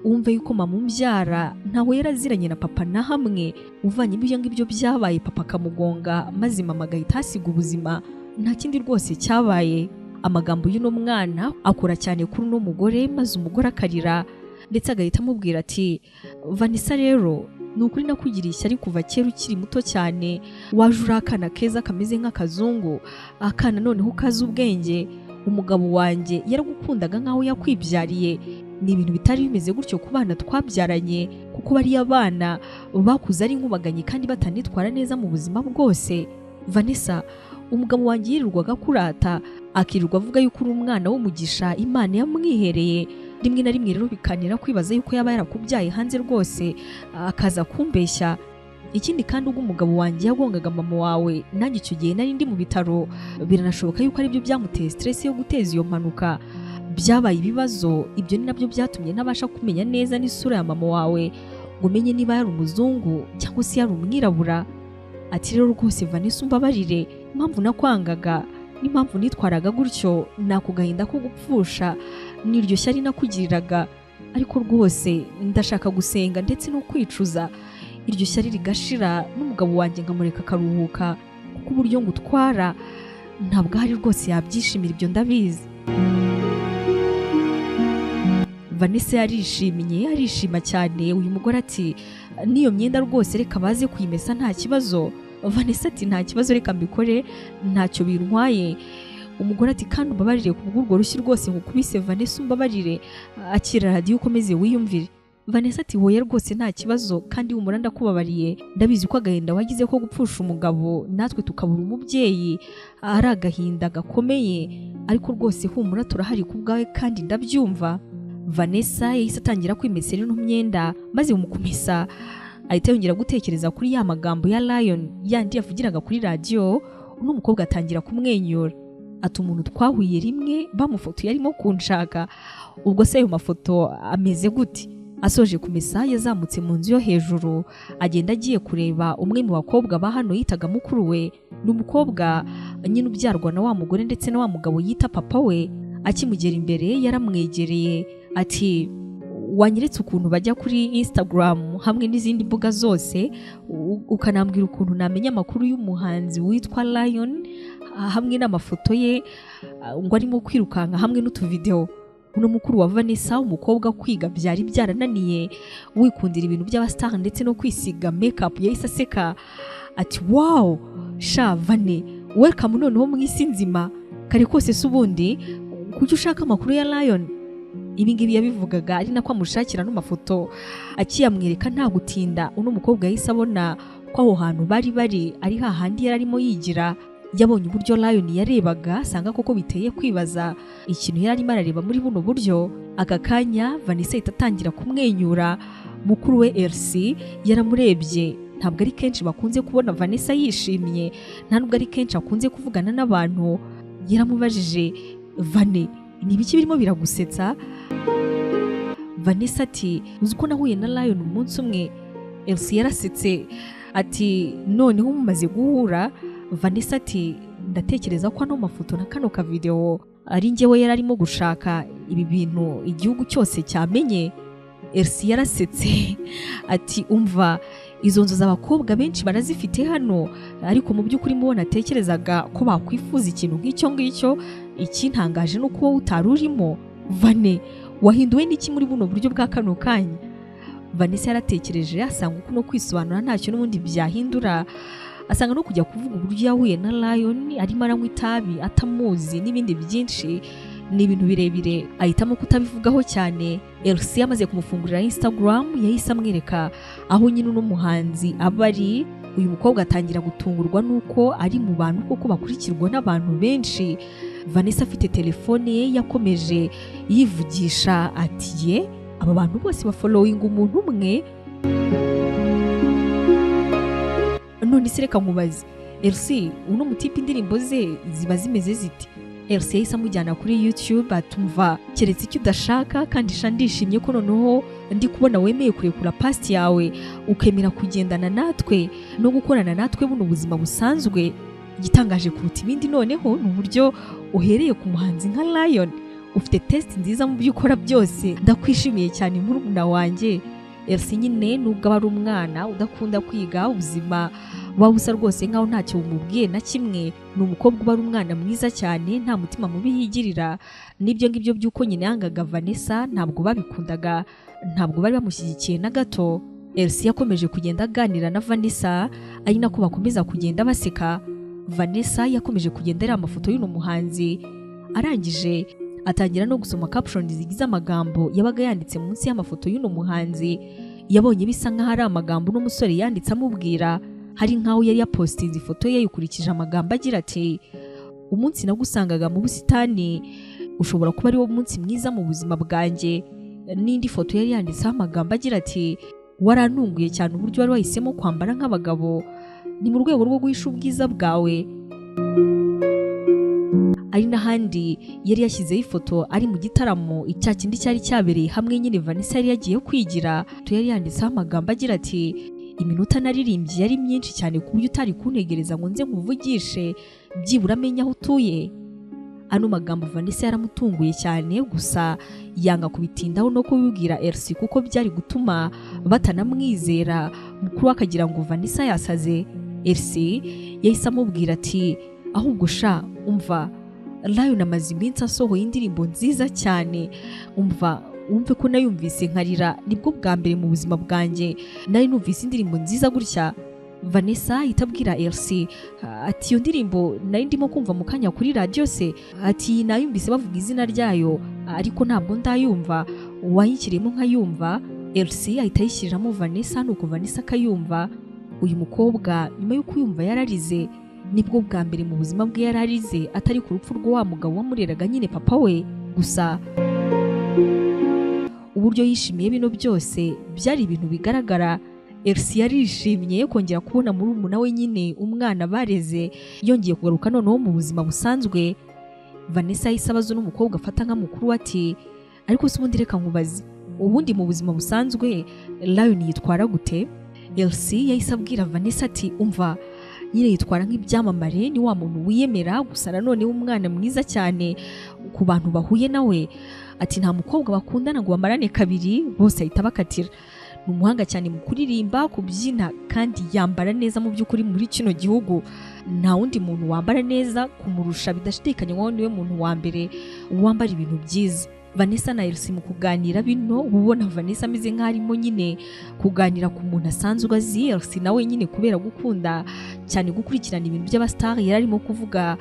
wumve yuko mama umbyara ntawe yaraziranye na papa na hamwe, uvanyemo ibyo ngibyo byabaye papa akamugonga maze mama agahita hasiga ubuzima, nta kindi rwose cyabaye. Amagambo y'uno mwana akora cyane kuri uno mugore, maze umugore akarira ndetse agahita amubwira ati Vanessa rero ni ukuri nakugiriye ishyari kuva kera ukiri muto cyane, waje uri akana keza kameze nk'akazungu, akana noneho kazi ubwenge. Umugabo wanjye yaragukundaga nk'aho yakwibyariye. Ni ibintu bitari bimeze gutyo ku bana twabyaranye, kuko bariya bana bakuze ari nkubaganye kandi batanitwara neza mu buzima bwose. Vanessa, umugabo wanjye yirirwaga kurata, akirirwa avuga yuko uri umwana w'umugisha Imana yamwihereye. Rimwe na rimwe rero bikanira kwibaza yuko yaba yarakubyaye hanze rwose, akaza kumbeshya. Ikindi kandi ubwo umugabo wanjye yagongaga mama wawe, nanjye icyo gihe nari ndi mu bitaro, biranashoboka yuko ari byo byamuteye stress yo guteza iyo mpanuka. Byabaye ibibazo, ibyo ni nabyo byatumye ntabasha kumenya neza n'isura ya mama wawe ngo menye niba yari umuzungu cyangwa se yari umwirabura. Ati rero rwose Vanessa umbabarire, impamvu nakwangaga n'impamvu nitwaraga gutyo nako gahinda ko gupfusha n'iryo shyari nakugiriraga, ariko rwose ndashaka gusenga ndetse no kwicuza, iryo shyari rigashira n'umugabo wanjye nkamureka akaruhuka, kuko uburyo ngutwara ntabwo hari rwose yabyishimira, ibyo ndabizi. Vanessa arishima cyane. Uyu mugore ati niyo myenda rwose reka baze kuyimesa nta kibazo. Vanessa ati nta kibazo, reka mbikore, ntacyo bintwaye. Umugore ati kandi umbabarire kubw'urwo rushyi rwose nkukubise Vanessa, umbabarire, akira radiyo ukomeze wiyumvire. Vanessa ati woye rwose nta kibazo, kandi humura ndakubabariye, ndabizi ko agahinda wagize ko gupfusha umugabo natwe tukabura umubyeyi ari agahinda gakomeye, ariko rwose humura turahari ku bwawe kandi ndabyumva. Vanessa yahise atangira kwimesera ino myenda, maze umukumisa ahita yongera gutekereza kuri ya magambo ya Lion yandi yavugiraga kuri radiyo. Uno mukobwa atangira kumwenyura, ati umuntu twahuye rimwe bamufotoye arimo kunshaka, ubwo se ayo mafoto ameze gute? Asoje kumesa yazamutse mu nzu yo hejuru, agenda agiye kureba umwe mu bakobwa ba hano yitaga mukuru we. Ni umukobwa nyine ubyarwa na wa mugore ndetse na wa mugabo yita papa we. Akimugera imbere yaramwegereye ati wanyeretse ukuntu bajya kuri Instagram hamwe n'izindi mbuga zose, ukanambwira ukuntu namenya amakuru y'umuhanzi witwa Lion hamwe n'amafoto ye ngo arimo kwirukanka hamwe n'utuvideo. Uno mukuru wa Vanessa, umukobwa kwiga byari byarananiye, wikundira ibintu by'abastar ndetse no kwisiga makeup, yahise aseka ati wow sha Vane, welcome noneho mu isi nzima, kare kose subundi kuki ushaka amakuru ya Lion? Ibi ngibi yabivugaga ari nako amushakira no mafoto. Akiyamwereka nta gutinda, uno mukobwa yahise abona ko aho hantu bari ari hahandi yari arimo yigira. Yabonye uburyo Lion yarebaga, asanga koko biteye kwibaza ikintu yari arimo arareba muri buno buryo. Aka kanya Vanessa itatangira kumwenyura. Mukuru we Elsie yaramurebye. Ntabwo ari kenshi bakunze kubona Vanessa yishimye, nta nubwo ari kenshi akunze kuvugana n'abantu. Yaramubajije, Vane, ni ibiki birimo biragusetsa? Vanessa ati uzi ko nahuye na Lion umunsi umwe. Elsie yarasetse ati noneho mumaze guhura? Vanessa ati ndatekereza ko ano mafoto na kano ka video ari njyewe yari arimo gushaka ibi bintu igihugu cyose cyamenye. Elsie yarasetse ati umva, izo nzu z'abakobwa benshi barazifite hano, ariko mu by'ukuri mubona atekerezaga ko bakwifuza ikintu nk'icyo ngicyo. Ikintangaje nuko wowe utari urimo. Vane, wahinduwe n'iki muri buno buryo bwa kano kanya? Vanessa yaratekereje asanga uko no kwisobanura ntacyo n'ubundi byahindura, asanga no kujya kuvuga uburyo yahuye na Lion arimo aranywa itabi atamuzi n'ibindi byinshi ni ibintu birebire, ahitamo kutabivugaho cyane. Elsie amaze kumufungurira Instagram yahise amwereka aho nyine uno muhanzi aba ari. Uyu mukobwa atangira gutungurwa nuko ari mu bantu koko bakurikirwa n'abantu benshi. Vanessa afite telefone ye yakomeje yivugisha ati ye aba bantu bose bafollowing umuntu umwe. None se reka nkubaze Elsie, uno mutipe indirimbo ze ziba zimeze ziti? Elsie yahise amujyana kuri YouTube atumva keretse icyo udashaka kandi ndishimye ko noneho ndi kubona wemeye kurekura past yawe ukemera kugendana natwe no gukorana natwe buno buzima busanzwe. Igitangaje kuruta ibindi noneho ni uburyo uhereye ku muhanzi nka Lion. Ufite test nziza mu byo ukora byose, ndakwishimiye cyane murumuna wanjye. Elsie nyine nubwo aba ari umwana udakunda kwiga, ubuzima busa rwose nkaho ntacyo bumubwiye na kimwe, ni umukobwa uba ari umwana mwiza cyane, nta mutima mubi yigirira. N'ibyo ngibyo by'uko nyine yangaga Vanessa ntabwo babikundaga, ntabwo bari bamushyigikiye na gato. Elsie yakomeje kugenda aganira na Vanessa, ari nako bakomeza kugenda baseka. Vanessa yakomeje kugenda areba amafoto y'uno muhanzi, arangije atangira no gusoma caption zigize amagambo yabaga yanditse munsi y'amafoto y'uno muhanzi. Yabonye bisa nk'aho ari amagambo n'umusore yanditse amubwira, hari nk'aho yari yapostinze ifoto ye yikurikije amagambo agira ati umunsi nagusangaga mu busitani ushobora kuba ari wo munsi mwiza mu buzima bwanjye. N'indi foto yari yanditseho amagambo agira ati warantunguye cyane uburyo wari wahisemo kwambara nk'abagabo, ni mu rwego rwo guhisha ubwiza bwawe. Ari n'ahandi yari yashyizeho ifoto ari mu gitaramo icya kindi cyari cyabereye hamwe nyine Vanessa yari yagiye kwigira. Yari yanditseho amagambo agira ati iminota naririmbye yari myinshi cyane ku buryo utari kuntegereza ngo nze nkuvugishe byibura amenye aho utuye. Ano magambo Vanessa yaramutunguye cyane, gusa yanga kubitindaho no kubibwira Elsie kuko byari gutuma batanamwizera, mukuru akagira ngo Vanessa yasaze. Elsie yahise amubwira ati ahubwo sha umva, Lion amaze iminsi asohoye indirimbo nziza cyane, wumve ko nayumvise nkarira, nibwo bwa mbere mu buzima bwanjye nari numvise indirimbo nziza gutya. Vanessa itabwira Elsie ati iyo ndirimbo nari ndimo kumva mu kanya kuri radio se, ati nayumvise bavuga izina ryayo ariko ntabwo ndayumva, wayikiremo nkayumva. Elsie ahita yishyiriramo Vanessa, nuko Vanessa akayumva. Uyu mukobwa nyuma yo kuyumva yararize, nibwo bwa mbere mu buzima bwe yararize, atari ku rupfu rwa mugabo wamureraga nyine papa we. Gusa uburyo yishimiye bino byose byari ibintu bigaragara. Elsie yarishimye kongera kubona murumuna we nyine umwana bareze yongeye kugaruka noneho mu buzima busanzwe. Vanessa yahise abaza n'umukobwa afata nka mukuru ati ariko se ubundi reka nkubaze, ubundi mu buzima busanzwe Lion yitwara gute? Elsie yahise abwira Vanessa ati umva, nyine yitwara nk'ibyamamare, ni wa muntu wiyemera, gusa nanone w'umwana mwiza cyane ku bantu bahuye nawe. Ati nta mukobwa bakundana ngo bamarane kabiri bose ahita bakatira. Ni umuhanga cyane mu kuririmba, kubyina, kandi yambara neza mu by'ukuri muri kino gihugu. Nta wundi muntu wambara neza kumurusha, bidashidikanywaho niwe muntu wa mbere wambara ibintu byiza. Vanessa na Elsie mu kuganira bino ubona Vanessa ameze nk'arimo nyine kuganira ku muntu asanzwe azi. Elsie nawe nyine kubera gukunda cyane gukurikirana ibintu by'abastar yari arimo kuvuga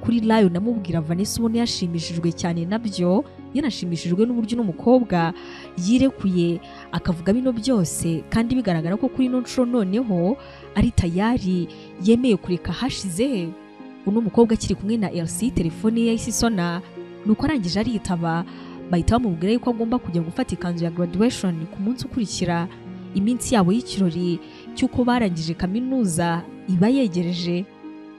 kuri Lion, amubwira Vanessa ubona yashimishijwe cyane nabyo, yanashimishijwe n'uburyo n'umukobwa yirekuye akavuga bino byose, kandi bigaragara ko kuri no nshuro noneho ari tayari yemeye kureka hashize. Uno mukobwa akiri kumwe na Elsie, telefone ye yahise isona, nuko arangije aritaba. Bahita bamubwira yuko agomba kujya gufata ikanzu ya graduation ku munsi ukurikira. Iminsi yabo y'ikirori cy'uko barangije kaminuza iba yegereje.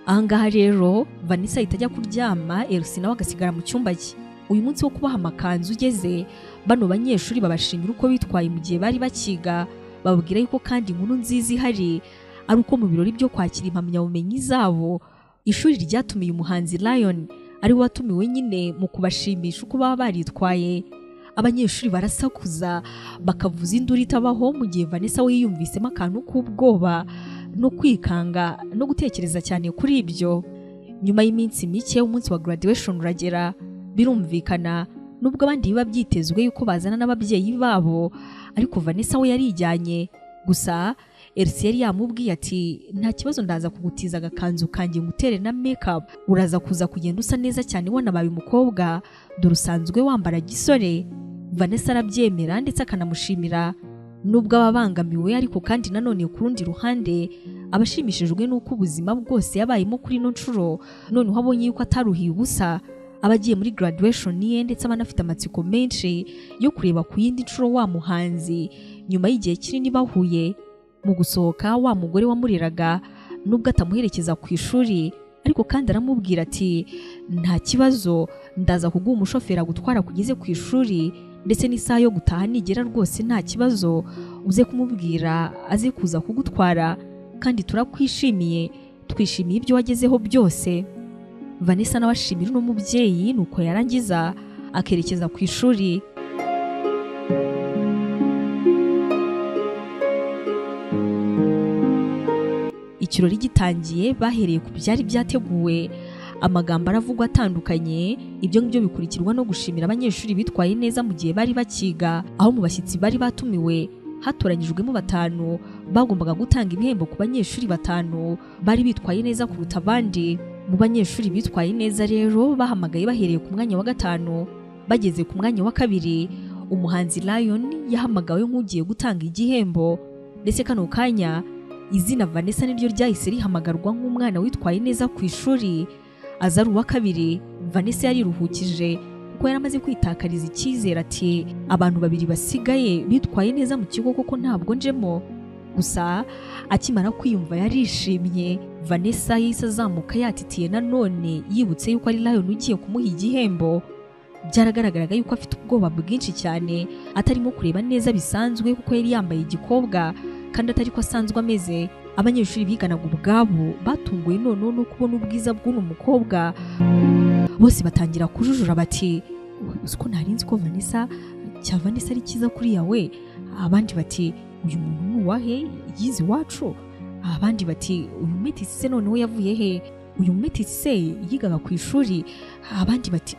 Ahangaha rero Vanessa ahita ajya kuryama, Elsie nawe agasigara mu cyumba cye. Uyu munsi wo kubaha amakanzu ugeze, bano banyeshuri babashimira uko bitwaye mu gihe bari bakiga. Bababwira yuko kandi inkuru nziza ihari ari uko mu birori byo kwakira impamyabumenyi zabo, ishuri ryatumiye umuhanzi Lion ari watumiwe nyine mu kubashimisha uko baba baritwaye. Abanyeshuri barasakuza bakavuza induru itabaho, mu gihe Vanessa we yiyumvisemo akantu k'ubwoba no kwikanga no gutekereza cyane kuri ibyo. Nyuma y'iminsi mike umunsi wa graduation uragera, birumvikana nubwo abandi biba byitezwe yuko bazana n'ababyeyi babo, ariko Vanessa we yarijyanye. Gusa Elsie yari yamubwiye ati nta kibazo, ndaza kugutiza agakanzu kanjye ngutere na makeup, uraza kuza kugenda usa neza cyane wanabaye umukobwa, dore usanzwe wambara gisore. Vanessa arabyemera ndetse akanamushimira, nubwo ababangamiwe ariko kandi nanone ku rundi ruhande abashimishijwe n'uko ubuzima bwose yabayemo kuri ino nshuro noneho abonye yuko ataruhiye ubusa. Abagiye muri graduation ye ndetse abanafite amatsiko menshi yo kureba ku yindi nshuro wa muhanzi nyuma y'igihe kinini bahuye. Mu gusohoka wa mugore wamureraga nubwo atamuherekeza ku ishuri, ariko kandi aramubwira ati nta kibazo, ndaza kuguha umushoferi agutwara kugeze ku ishuri, ndetse n'isaha yo gutaha nigera rwose nta kibazo uze kumubwira aze kuza kugutwara, kandi turakwishimiye, twishimiye ibyo wagezeho byose. Vanessa nawe ashimira uno mubyeyi, nuko yarangiza akerekeza ku ishuri. Ikirori gitangiye bahereye ku byari byateguwe, amagambo aravugwa atandukanye. Ibyo ngibyo bikurikirwa no gushimira abanyeshuri bitwaye neza mu gihe bari bakiga, aho mu bashyitsi bari batumiwe hatoranyijwemo 5 bagombaga gutanga ibihembo ku banyeshuri 5 bari bitwaye neza kuruta abandi. Mu banyeshuri bitwaye neza rero bahamagaye bahereye ku mwanya wa 5. Bageze ku mwanya wa 2, umuhanzi Lion yahamagawe nk'ugiye gutanga igihembo, ndetse kano kanya izina Vanessa niryo ryahise rihamagarwa nk'umwana witwaye neza ku ishuri. Aza ari uwa 2, Vanessa yariruhukije kuko yaramaze kwitakariza icyizere ati abantu 2 basigaye bitwaye neza mu kigo koko ntabwo njemo. Gusa akimara kwiyumva yarishimye. Vanessa yahise azamuka yatitiye nanone yibutse yuko ari Lion ugiye kumuha igihembo. Byaragaragaraga yuko afite ubwoba bwinshi cyane, atarimo kureba neza bisanzwe kuko yari yambaye igikobwa kandi atari ko asanzwe ameze. Abanyeshuri biganaga ubwabo batunguwe noneho no kubona ubwiza bw'uno mukobwa. Bose batangira kujujura bati uko narinzi ko Vanessa ari cyiza kuri yawe. Abandi bati uyu muntu ni uwahe, yize iwacu. Abandi bati uyu Metisi se noneho yavuye he, uyu Metisi se yigaga ku ishuri. Abandi bati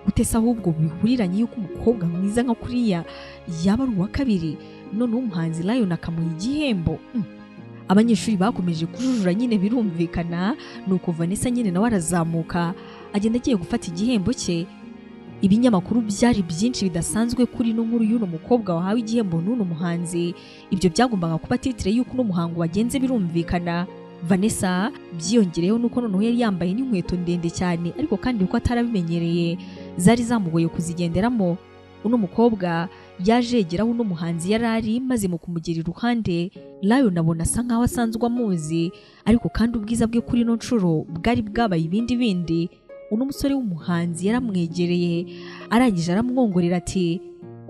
gutesa ahubwo bihuriranye yuko umukobwa mwiza nka kuriya yaba ari uwa 2 noneho umuhanzi Lion akamuha igihembo. Abanyeshuri bakomeje kujujura nyine birumvikana, nuko Vanessa nyine nawe arazamuka agenda agiye gufata igihembo cye. Ibinyamakuru byari byinshi bidasanzwe kuri ino nkuru y'uno mukobwa wahawe igihembo n'uno muhanzi. Ibyo byagombaga kuba titire y'uko uno muhango wagenze birumvikana. Vanessa byiyongereyeho nuko noneho yari yambaye n'inkweto ndende cyane, ariko kandi uko atarabimenyereye zari zamugoye kuzigenderamo. Uno mukobwa yaje yegeraho uno muhanzi yari ari, maze mu kumugera iruhande Lion abona asa nkaho asanzwe amuzi, ariko kandi ubwiza bwe kuri ino nshuro bwari bwabaye ibindi. Uno musore w'umuhanzi yaramwegereye, arangije aramwongorera ati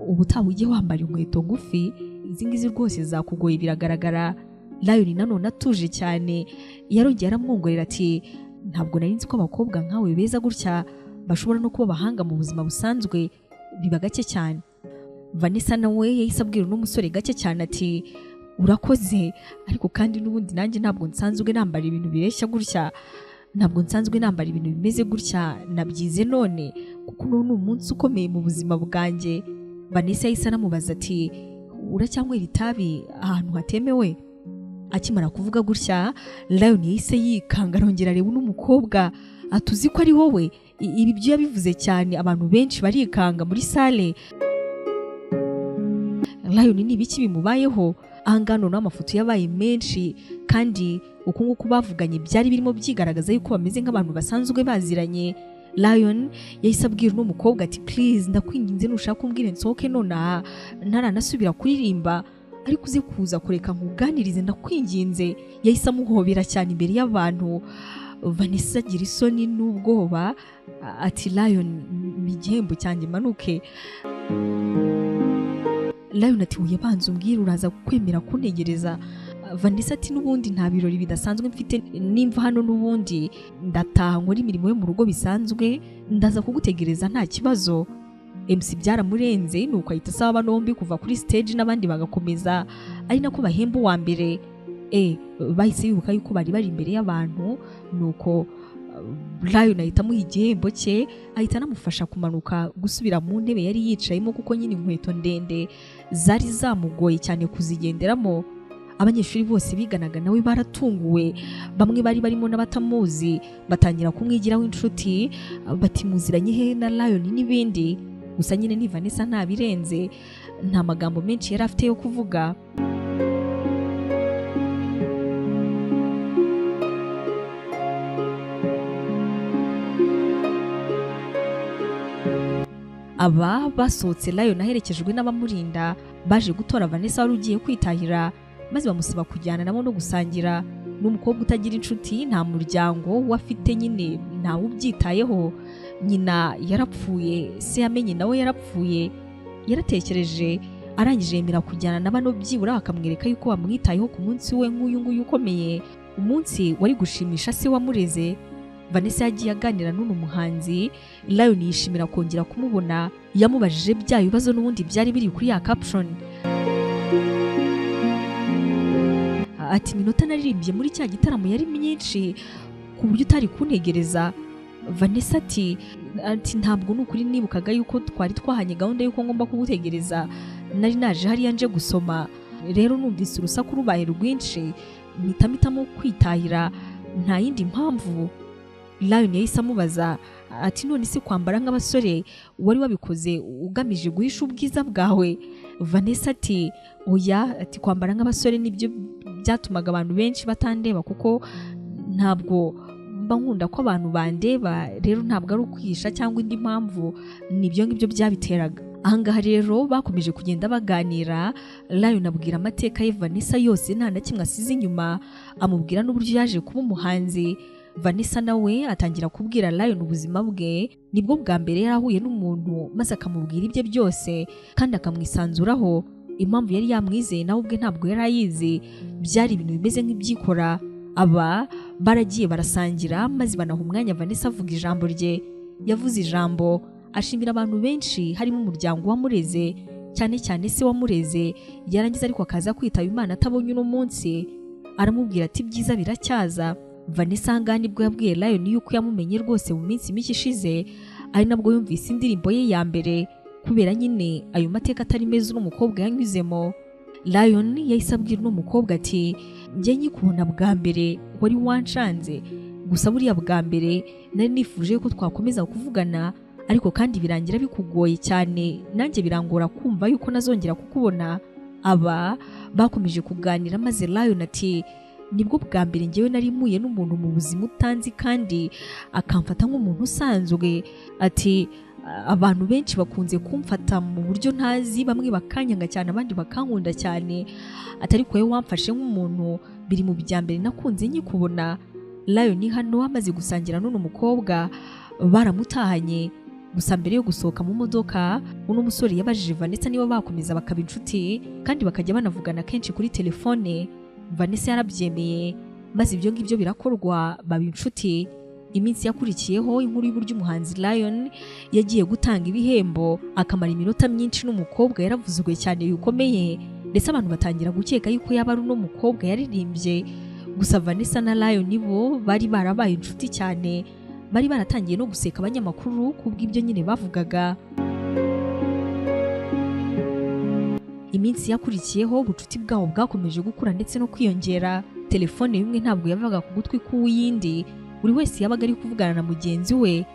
ubutaha ujye wambara inkweto ngufi, izi ngizi rwose zakugoye biragaragara. Lion nanone atuje cyane yarongeye aramwongorera ati ntabwo nari nzi ko abakobwa nkawe beza gutya bashobora no kuba bahanga mu buzima busanzwe, biba gake cyane. Vanessa nawe yahise abwira uno musore gake cyane ati urakoze, ariko kandi n'ubundi nanjye ntabwo nsanzwe nambara ibintu bireshya gutya, ntabwo nsanzwe nambara ibintu bimeze gutya, nabyize none kuko uno ni umunsi ukomeye mu buzima bwanjye. Vanessa yahise anamubaza ati uracyanywera itabi ahantu hatemewe? Akimara kuvuga gutya Lion yahise yikanga, arongera areba uno mukobwa atuzi ko ari wowe. Ibi byo yabivuze cyane, abantu benshi barikanga muri sale. Lion ni ibiki bimubayeho? Ahangano n'amafoto yabaye menshi, kandi uko nguko bavuganye byari birimo byigaragaza yuko bameze nk'abantu basanzwe baziranye. Lion yahise abwira uno mukobwa ati please ndakwinginze nushaka kumbwira nsohoke nonaha ntaranasubira kuririmba, ariko uze kuza kureka nkuganirize ndakwinginze. Yahise amuhobera cyane imbere y'abantu. Vanessa agira isoni n'ubwoba ati Lion igihembo cyanjye manuke. Lion ati uye banza umbwira uraza kwemera kuntegereza. Vanessa ati n'ubundi nta birori bidasanzwe mfite, nimva hano n'ubundi ndataha nkora imirimo yo mu rugo bisanzwe, ndaza kugutegereza nta kibazo. MC byaramurenze nuko ahita asaba abanombi kuva kuri stage n'abandi bagakomeza, ari nako bahemba uwa mbere. Bahise bibuka yuko bari imbere y'abantu, nuko Lion ahita amuha igihembo cye, ahita anamufasha kumanuka gusubira mu ntebe yari yicayemo kuko nyine inkweto ndende zari zamugoye cyane kuzigenderamo. Abanyeshuri bose biganaga nawe baratunguwe, bamwe bari barimo n'abatamuzi batangira kumwigiraho inshuti, bati muziranye he na Lion n'ibindi. Gusa nyine ni Vanessa ntabirenze, nta magambo menshi yari afite yo kuvuga. Aba basohotse Lion aherekejwe n'abamurinda baje gutora Vanessa wari ugiye kwitahira, maze bamusaba kujyana nabo no gusangira. N'umukobwa utagira inshuti, nta muryango wafite, nyine ntawe ubyitayeho. Nyina yarapfuye, se yamenye nawe yarapfuye. Yaratekereje, arangije yemera kujyana na bano byibura bakamwereka yuko bamwitayeho ku munsi we nk'uyu nguyu ukomeye, umunsi wari gushimisha se wamureze. Vanessa yagiye aganira n'uno muhanzi. Lion yishimira kongera kumubona, yamubajije bya bibazo n'ubundi byari biri kuri ya caption. Ati minota naririmbye muri cya gitaramo yari myinshi ku buryo utari kuntegereza. Vanessa ati ntabwo nukuri nibukaga yuko twari twahanye gahunda yuko ngomba kugutegereza, nari naje hariya nje gusoma, rero numvise urusaku rubaye rwinshi mpitamo kwitahira, nta yindi mpamvu. Lion yahise amubaza ati none se kwambara nk'abasore wari wabikoze ugamije guhisha ubwiza bwawe? Vanessa ati oya, ati kwambara nk'abasore nibyo byatumaga abantu benshi batandeba kuko ntabwo mba nkunda ko abantu bandeba, rero ntabwo ari ukwihisha cyangwa indi mpamvu, nibyo ngibyo byabiteraga. Ahangaha rero bakomeje kugenda baganira. Lion abwira amateka ye Vanessa yose, nta na kimwe asize inyuma, amubwira n'uburyo yaje kuba umuhanzi. Vanessa nawe atangira kubwira Lion ubuzima bwe, nibwo bwa mbere yarahuye n'umuntu maze akamubwira ibye byose kandi akamwisanzuraho. Impamvu yari yamwizeye nawe ubwe ntabwo yari ayizi, byari ibintu bimeze nk'ibyikora. Aba baragiye barasangira maze banaha umwanya Vanessa avuga ijambo rye. Yavuze ijambo ashimira abantu benshi, harimo umuryango wamureze, cyane cyane se wamureze. Yarangiza ariko akaza kwitaba Imana atabonye uno munsi, aramubwira ati byiza biracyaza. Vanessa ahangaha nibwo yabwiye Lion yuko yamumenye rwose mu minsi mike ishize, ari nabwo yumvise indirimbo ye ya mbere, kubera nyine ayo mateka atari meza n'umukobwa yanyuzemo. Lion yahise abwira n'umukobwa ati njye nyikubona bwa mbere wari wanshanze, gusa buriya bwa mbere nari nifuje ko twakomeza kuvugana, ariko kandi birangira bikugoye cyane, nanjye birangora kumva yuko nazongera kukubona. Aba bakomeje kuganira maze Lion ati nibwo bwa mbere njyewe nari muye n'umuntu mu buzima utanzi kandi akamfata nk'umuntu usanzwe. Ati abantu benshi bakunze kumfata mu buryo ntazi, bamwe bakanyanga cyane abandi bakankunda cyane, atari ko wamfashe nk'umuntu, biri mu bya mbere nakunze nyikubona. Lion hano amaze gusangira n'uno mukobwa baramutahanye, gusa mbere yo gusohoka mu modoka uno musore yabajije Vanessa niba bakomeza bakaba inshuti kandi bakajya banavugana kenshi kuri telefone. Vanessa yarabyemeye maze ibyo ngibyo birakorwa, baba inshuti. Iminsi yakurikiyeho inkuru y'uburyo umuhanzi Lion yagiye gutanga ibihembo, akamara iminota myinshi n'umukobwa yaravuzwe cyane bikomeye, ndetse abantu batangira gukeka yuko yaba ari uno mukobwa yaririmbye. Gusa Vanessa na Lion bo bari barabaye inshuti cyane, bari baratangiye no guseka abanyamakuru kubw'ibyo nyine bavugaga. Iminsi yakurikiyeho ubucuti bwabo bwakomeje gukura ndetse no kwiyongera. Telefone bimwe ntabwo yavaga ku gutwi k'uw'iyindi, buri wese yabaga ari kuvugana na mugenzi we.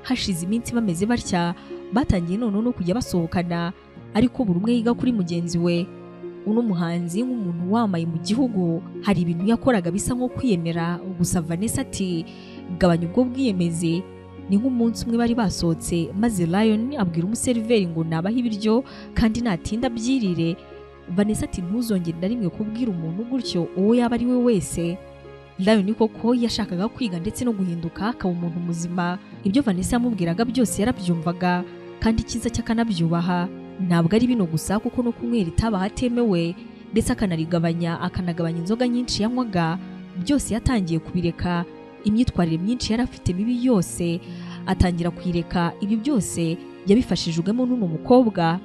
Hashize iminsi bameze batya, batangiye none no kujya basohokana, ariko buri umwe yiga kuri mugenzi we. Uno muhanzi nk'umuntu wamaye mu gihugu, hari ibintu yakoraga bisa nko kwiyemera, gusa Vanessa ati gabanya ubwo bwiyemezi. Ni nk'umunsi umwe bari basohotse maze Lion abwira umuseriveri ngo nabaho ibiryo kandi natinda byirire. Vanessa ati ntuzongere na rimwe kubwira umuntu gutyo uwo yaba ari we wese. Lion koko yashakaga kwiga ndetse no guhinduka akaba umuntu muzima. Ibyo Vanessa yamubwiraga byose yarabyumvaga kandi icyiza cy'akanabyubaha. Ntabwo ari bino gusa kuko no kunywera itabi hatemewe, ndetse akanagabanya inzoga nyinshi yanywaga, byose yatangiye kubireka. Imyitwarire myinshi yari afite mibi yose atangira kuyireka. Ibi byose yabifashijwemo n'uno mukobwa.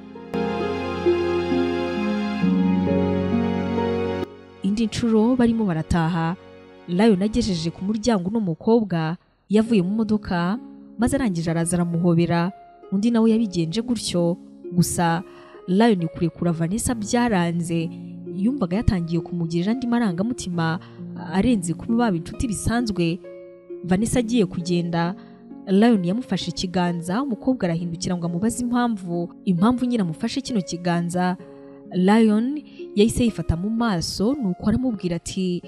Indi nshuro barimo barataha, Lion agejeje ku muryango n'umukobwa yavuye mu modoka maze arangije araza aramuhobera. Undi nawe yabigenje gutyo. Gusa Lion kurekura Vanessa byaranze. Yumvaga yatangiye kumugirira andi marangamutima arenze kuba baba inshuti bisanzwe. Vanessa agiye kugenda, Lion yamufashe ikiganza. Umukobwa arahindukira ngo amubaze impamvu nyine amufashe kino kiganza. Lion yahise yifata mu maso nuko aramubwira ati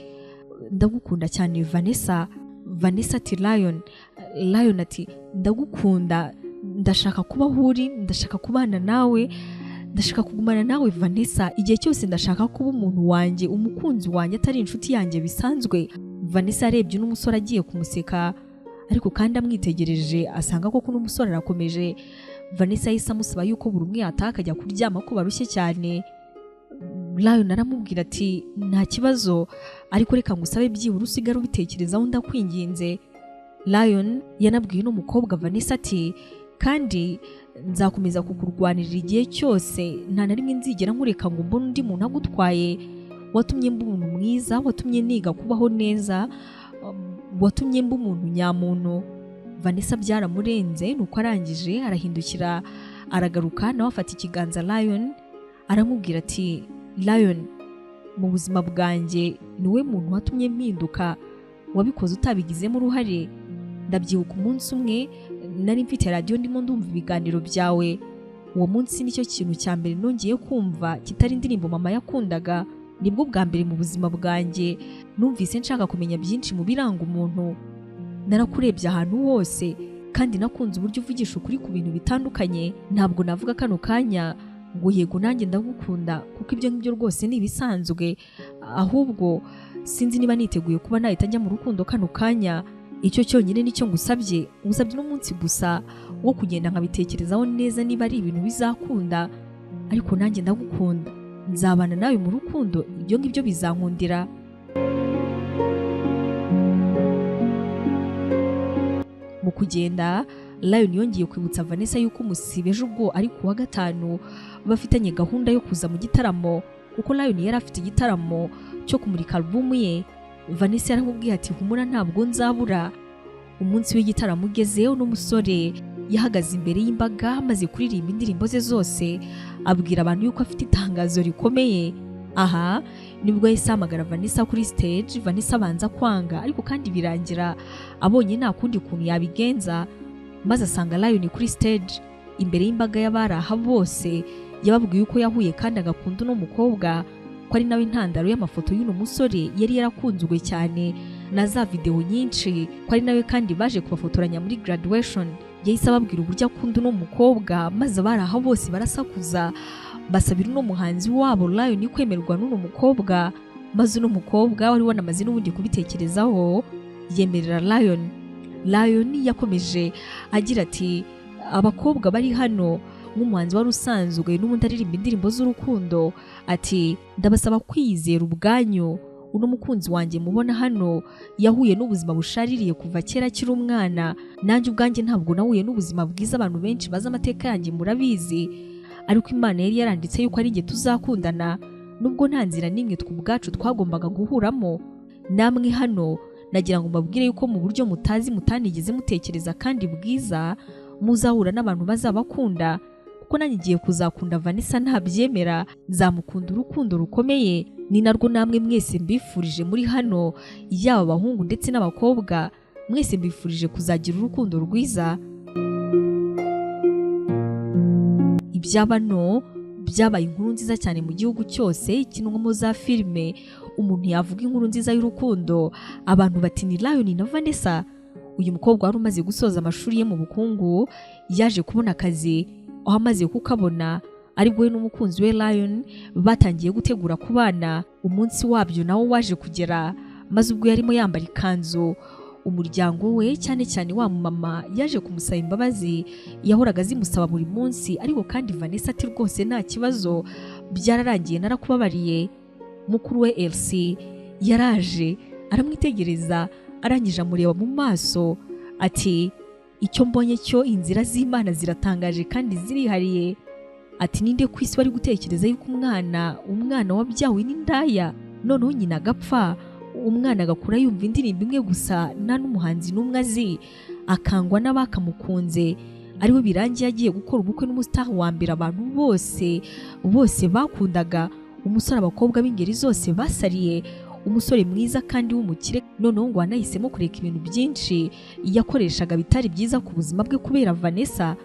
ndagukunda cyane Vanessa. Vanessa ati Lion ati ndagukunda, ndashaka kuba aho uri, ndashaka kubana nawe, ndashaka kugumana nawe Vanessa, igihe cyose ndashaka kuba umuntu wanjye, umukunzi wanjye atari inshuti yanjye bisanzwe. Vanessa arebye n'umusore agiye kumuseka, ariko kandi amwitegereje asanga koko n'umusore arakomeje. Vanessa yahise amusaba yuko buri umwe yataha akajya kuryama ko barushye cyane. Lion aramubwira ati nta kibazo, ariko reka ngusabe byibura usigare ubitekerezaho ndakwinginze. Lion yanabwiye n'umukobwa Vanessa ati kandi nzakomeza kukurwanirira igihe cyose, nta na rimwe nzigera nkureka ngo mbone undi muntu agutwaye. Watumye mba umuntu mwiza, watumye niga kubaho neza, watumye mba umuntu nyamuntu. Vanessa byaramurenze nuko arangije arahindukira aragaruka nawe afata ikiganza Lion aramubwira ati Lion, mu buzima bwanjye niwe muntu watumye mpinduka, wabikoze utabigizemo uruhare. Ndabyibuka umunsi umwe nari mfite radio ndimo ndumva ibiganiro byawe. Uwo munsi nicyo kintu cya mbere nongeye kumva kitari indirimbo mama yakundaga. Nibwo bwa mbere mu buzima bwanjye numvise nshaka kumenya byinshi mu biranga umuntu. Narakurebye ahantu hose kandi nakunze uburyo uvugisha ukuri ku bintu bitandukanye. Ntabwo navuga kano kanya ngo yego nanjye ndagukunda, kuko ibyo ngibyo rwose ni ibisanzwe. Ahubwo sinzi niba niteguye kuba nahita njya mu rukundo kano kanya. Icyo cyonyine nicyo ngusabye n'umunsi gusa wo kugenda nkabitekerezaho neza niba ari ibintu bizakunda. Ariko nanjye ndagukunda, nzabana nawe mu rukundo, ibyo ngibyo bizankundira. Mu kugenda, Lion yongeye kwibutsa Vanessa yuko umusibe ejo ubwo ari kuwa gatanu bafitanye gahunda yo kuza mu gitaramo, kuko Lion yari afite igitaramo cyo kumurika album ye. Vanessa yaramubwiye ati humura ntabwo nzabura. Umunsi w'igitaramo ugeze, n'umusore yahagaze imbere y'imbaga amaze kuririmba indirimbo ze zose, abwira abantu yuko afite itangazo rikomeye. Aha nibwo yahise ahamagara Vanessa kuri stage. Vanessa abanza kwanga, ariko kandi birangira abonye nta kundi kuntu yabigenza, maze asanga Lion kuri stage imbere y'imbaga y'abari aha bose. Yababwiye uko yahuye kandi agakunda uno mukobwa, ko ari nawe intandaro y'amafoto y'uno musore yari yarakunzwe cyane na za video nyinshi, ko ari nawe kandi baje kubafotoranya muri graduation. Yahise ababwira uburyo akunda uno mukobwa, maze abari aha bose barasakuza basabira uno muhanzi wabo Lion kwemerwa n'uno mukobwa. Maze uno mukobwa wari wanamaze n'ubundi kubitekerezaho yemerera Lion. Lion yakomeje agira ati abakobwa bari hano nk'umuhanzi wari usanzwe n'ubundi aririmba indirimbo z'urukundo, ati ndabasaba kwizera ubwanyu. Uno mukunzi wanjye mubona hano yahuye n'ubuzima bushaririye kuva kera akiri umwana. Nanjye ubwanjye ntabwo nahuye n'ubuzima bwiza, abantu benshi bazi amateka yanjye murabizi, ariko Imana yari yaranditse yuko ari njye tuzakundana, nubwo nta nzira n'imwe tw'ubwacu twagombaga guhuramo. Namwe hano nagira ngo mbabwire yuko mu buryo mutazi mutanigeze mutekereza kandi bwiza, muzahura n'abantu bazabakunda, kuko nanjye ngiye kuzakunda Vanessa ntabyemera, nzamukunda urukundo rukomeye. Ni narwo namwe mwese mbifurije muri hano, yaba abahungu ndetse n'abakobwa, mwese mbifurije kuzagira urukundo rwiza. Ibyabano byabaye inkuru nziza cyane mu gihugu cyose, ikinwamo za filime. Umuntu yavuga inkuru nziza y'urukundo, abantu bati ni Lion na Vanessa. Uyu mukobwa wari umaze gusoza amashuri ye mu bukungu yaje kubona akazi, aho amaze kukabona aribwo we n'umukunzi we Lion batangiye gutegura kubana. Umunsi wabyo nawo waje kugera, maze ubwo yarimo yambara ikanzu, umuryango we cyane cyane wa mama yaje kumusaba imbabazi yahoraga zimusaba buri munsi. Ariko kandi Vanessa ati rwose nta kibazo, byararangiye narakubabariye. Mukuru we Elsie yaraje aramwitegereza, arangije amureba mu maso ati icyo mbonye cyo inzira z'Imana ziratangaje kandi zirihariye. Ati ninde ku isi wari gutekereza yuko umwana wabyawe n'indaya noneho nyina agapfa, umwana agakura yumva indirimbo imwe gusa nta n'umuhanzi n'umwe azi, akangwa n'abakamukunze, ariwe birangiye agiye gukora ubukwe n'umustar wa mbere abantu bose bakundaga, umusore abakobwa b'ingeri zose basariye, umusore mwiza kandi w'umukire, noneho ngo anahisemo kureka ibintu byinshi yakoreshaga bitari byiza ku buzima bwe kubera Vanessa.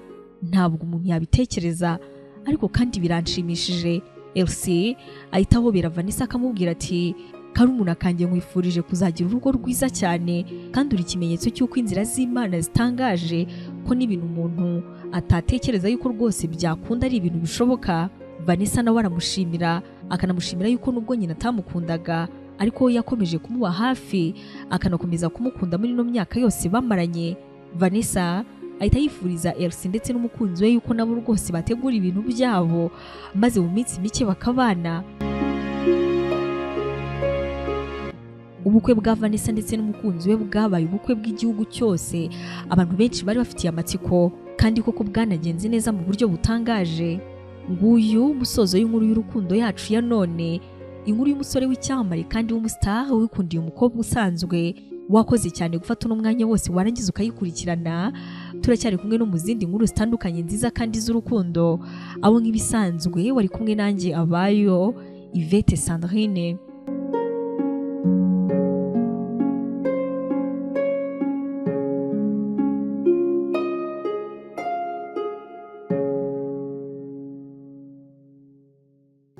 Ntabwo umuntu yabitekereza, ariko kandi biranshimishije. Elsie ahita ahobera Vanessa akamubwira ati karumuna kanjye nkwifurije kuzagira urugo rwiza cyane, kandi uri ikimenyetso cy'uko inzira z'Imana zitangaje, ko n'ibintu umuntu atatekereza yuko rwose byakunda ari ibintu bishoboka. Vanessa nawe aramushimira, akanamushimira yuko nubwo nyina atamukundaga ariko we yakomeje kumuba hafi, akanakomeza kumukunda muri ino myaka yose bamaranye. Vanessa ahita yifuriza Elsie ndetse n'umukunzi we yuko nabo rwose bategura ibintu byabo, maze mu minsi mike bakabana. Ubukwe bwa Vanessa ndetse n'umukunzi we bwabaye ubukwe bw'igihugu cyose, abantu benshi bari bafitiye amatsiko, kandi koko bwanagenze neza mu buryo butangaje. Nguyu umusozo w'inkuru y'urukundo yacu ya none, inkuru y'umusore w'icyamamare kandi w'umustar wikundiye umukobwa usanzwe. Wakoze cyane gufata uno mwanya wose warangiza ukayikurikirana. Turacyari kumwe no mu zindi nkuru zitandukanye nziza kandi z'urukundo. Abo nk'ibisanzwe wari kumwe nanjye Abayo Yvette Sandrine.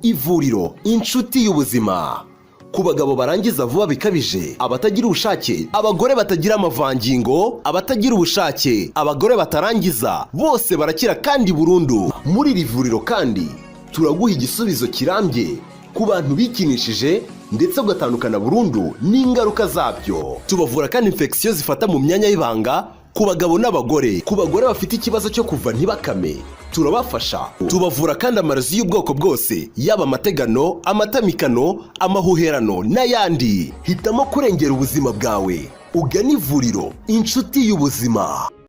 Ivuriro inshuti y'ubuzima. Ku bagabo barangiza vuba bikabije, abatagira ubushake, abagore batagira amavangingo, abatagira ubushake, abagore batarangiza, bose barakira kandi burundu. Muri iri vuriro kandi turaguha igisubizo kirambye ku bantu bikinishije ndetse ugatandukana burundu n'ingaruka zabyo. Tubavura kandi infection zifata mu myanya y'ibanga ku bagabo n'abagore, ku bagore bafite ikibazo cyo kuva ntibakame, turabafasha. Tubavura kandi amarozi y'ubwoko bwose, yaba amategano, amatamikano, amahuherano n'ayandi. Hitamo kurengera ubuzima bwawe, ugana ivuriro inshuti y'ubuzima.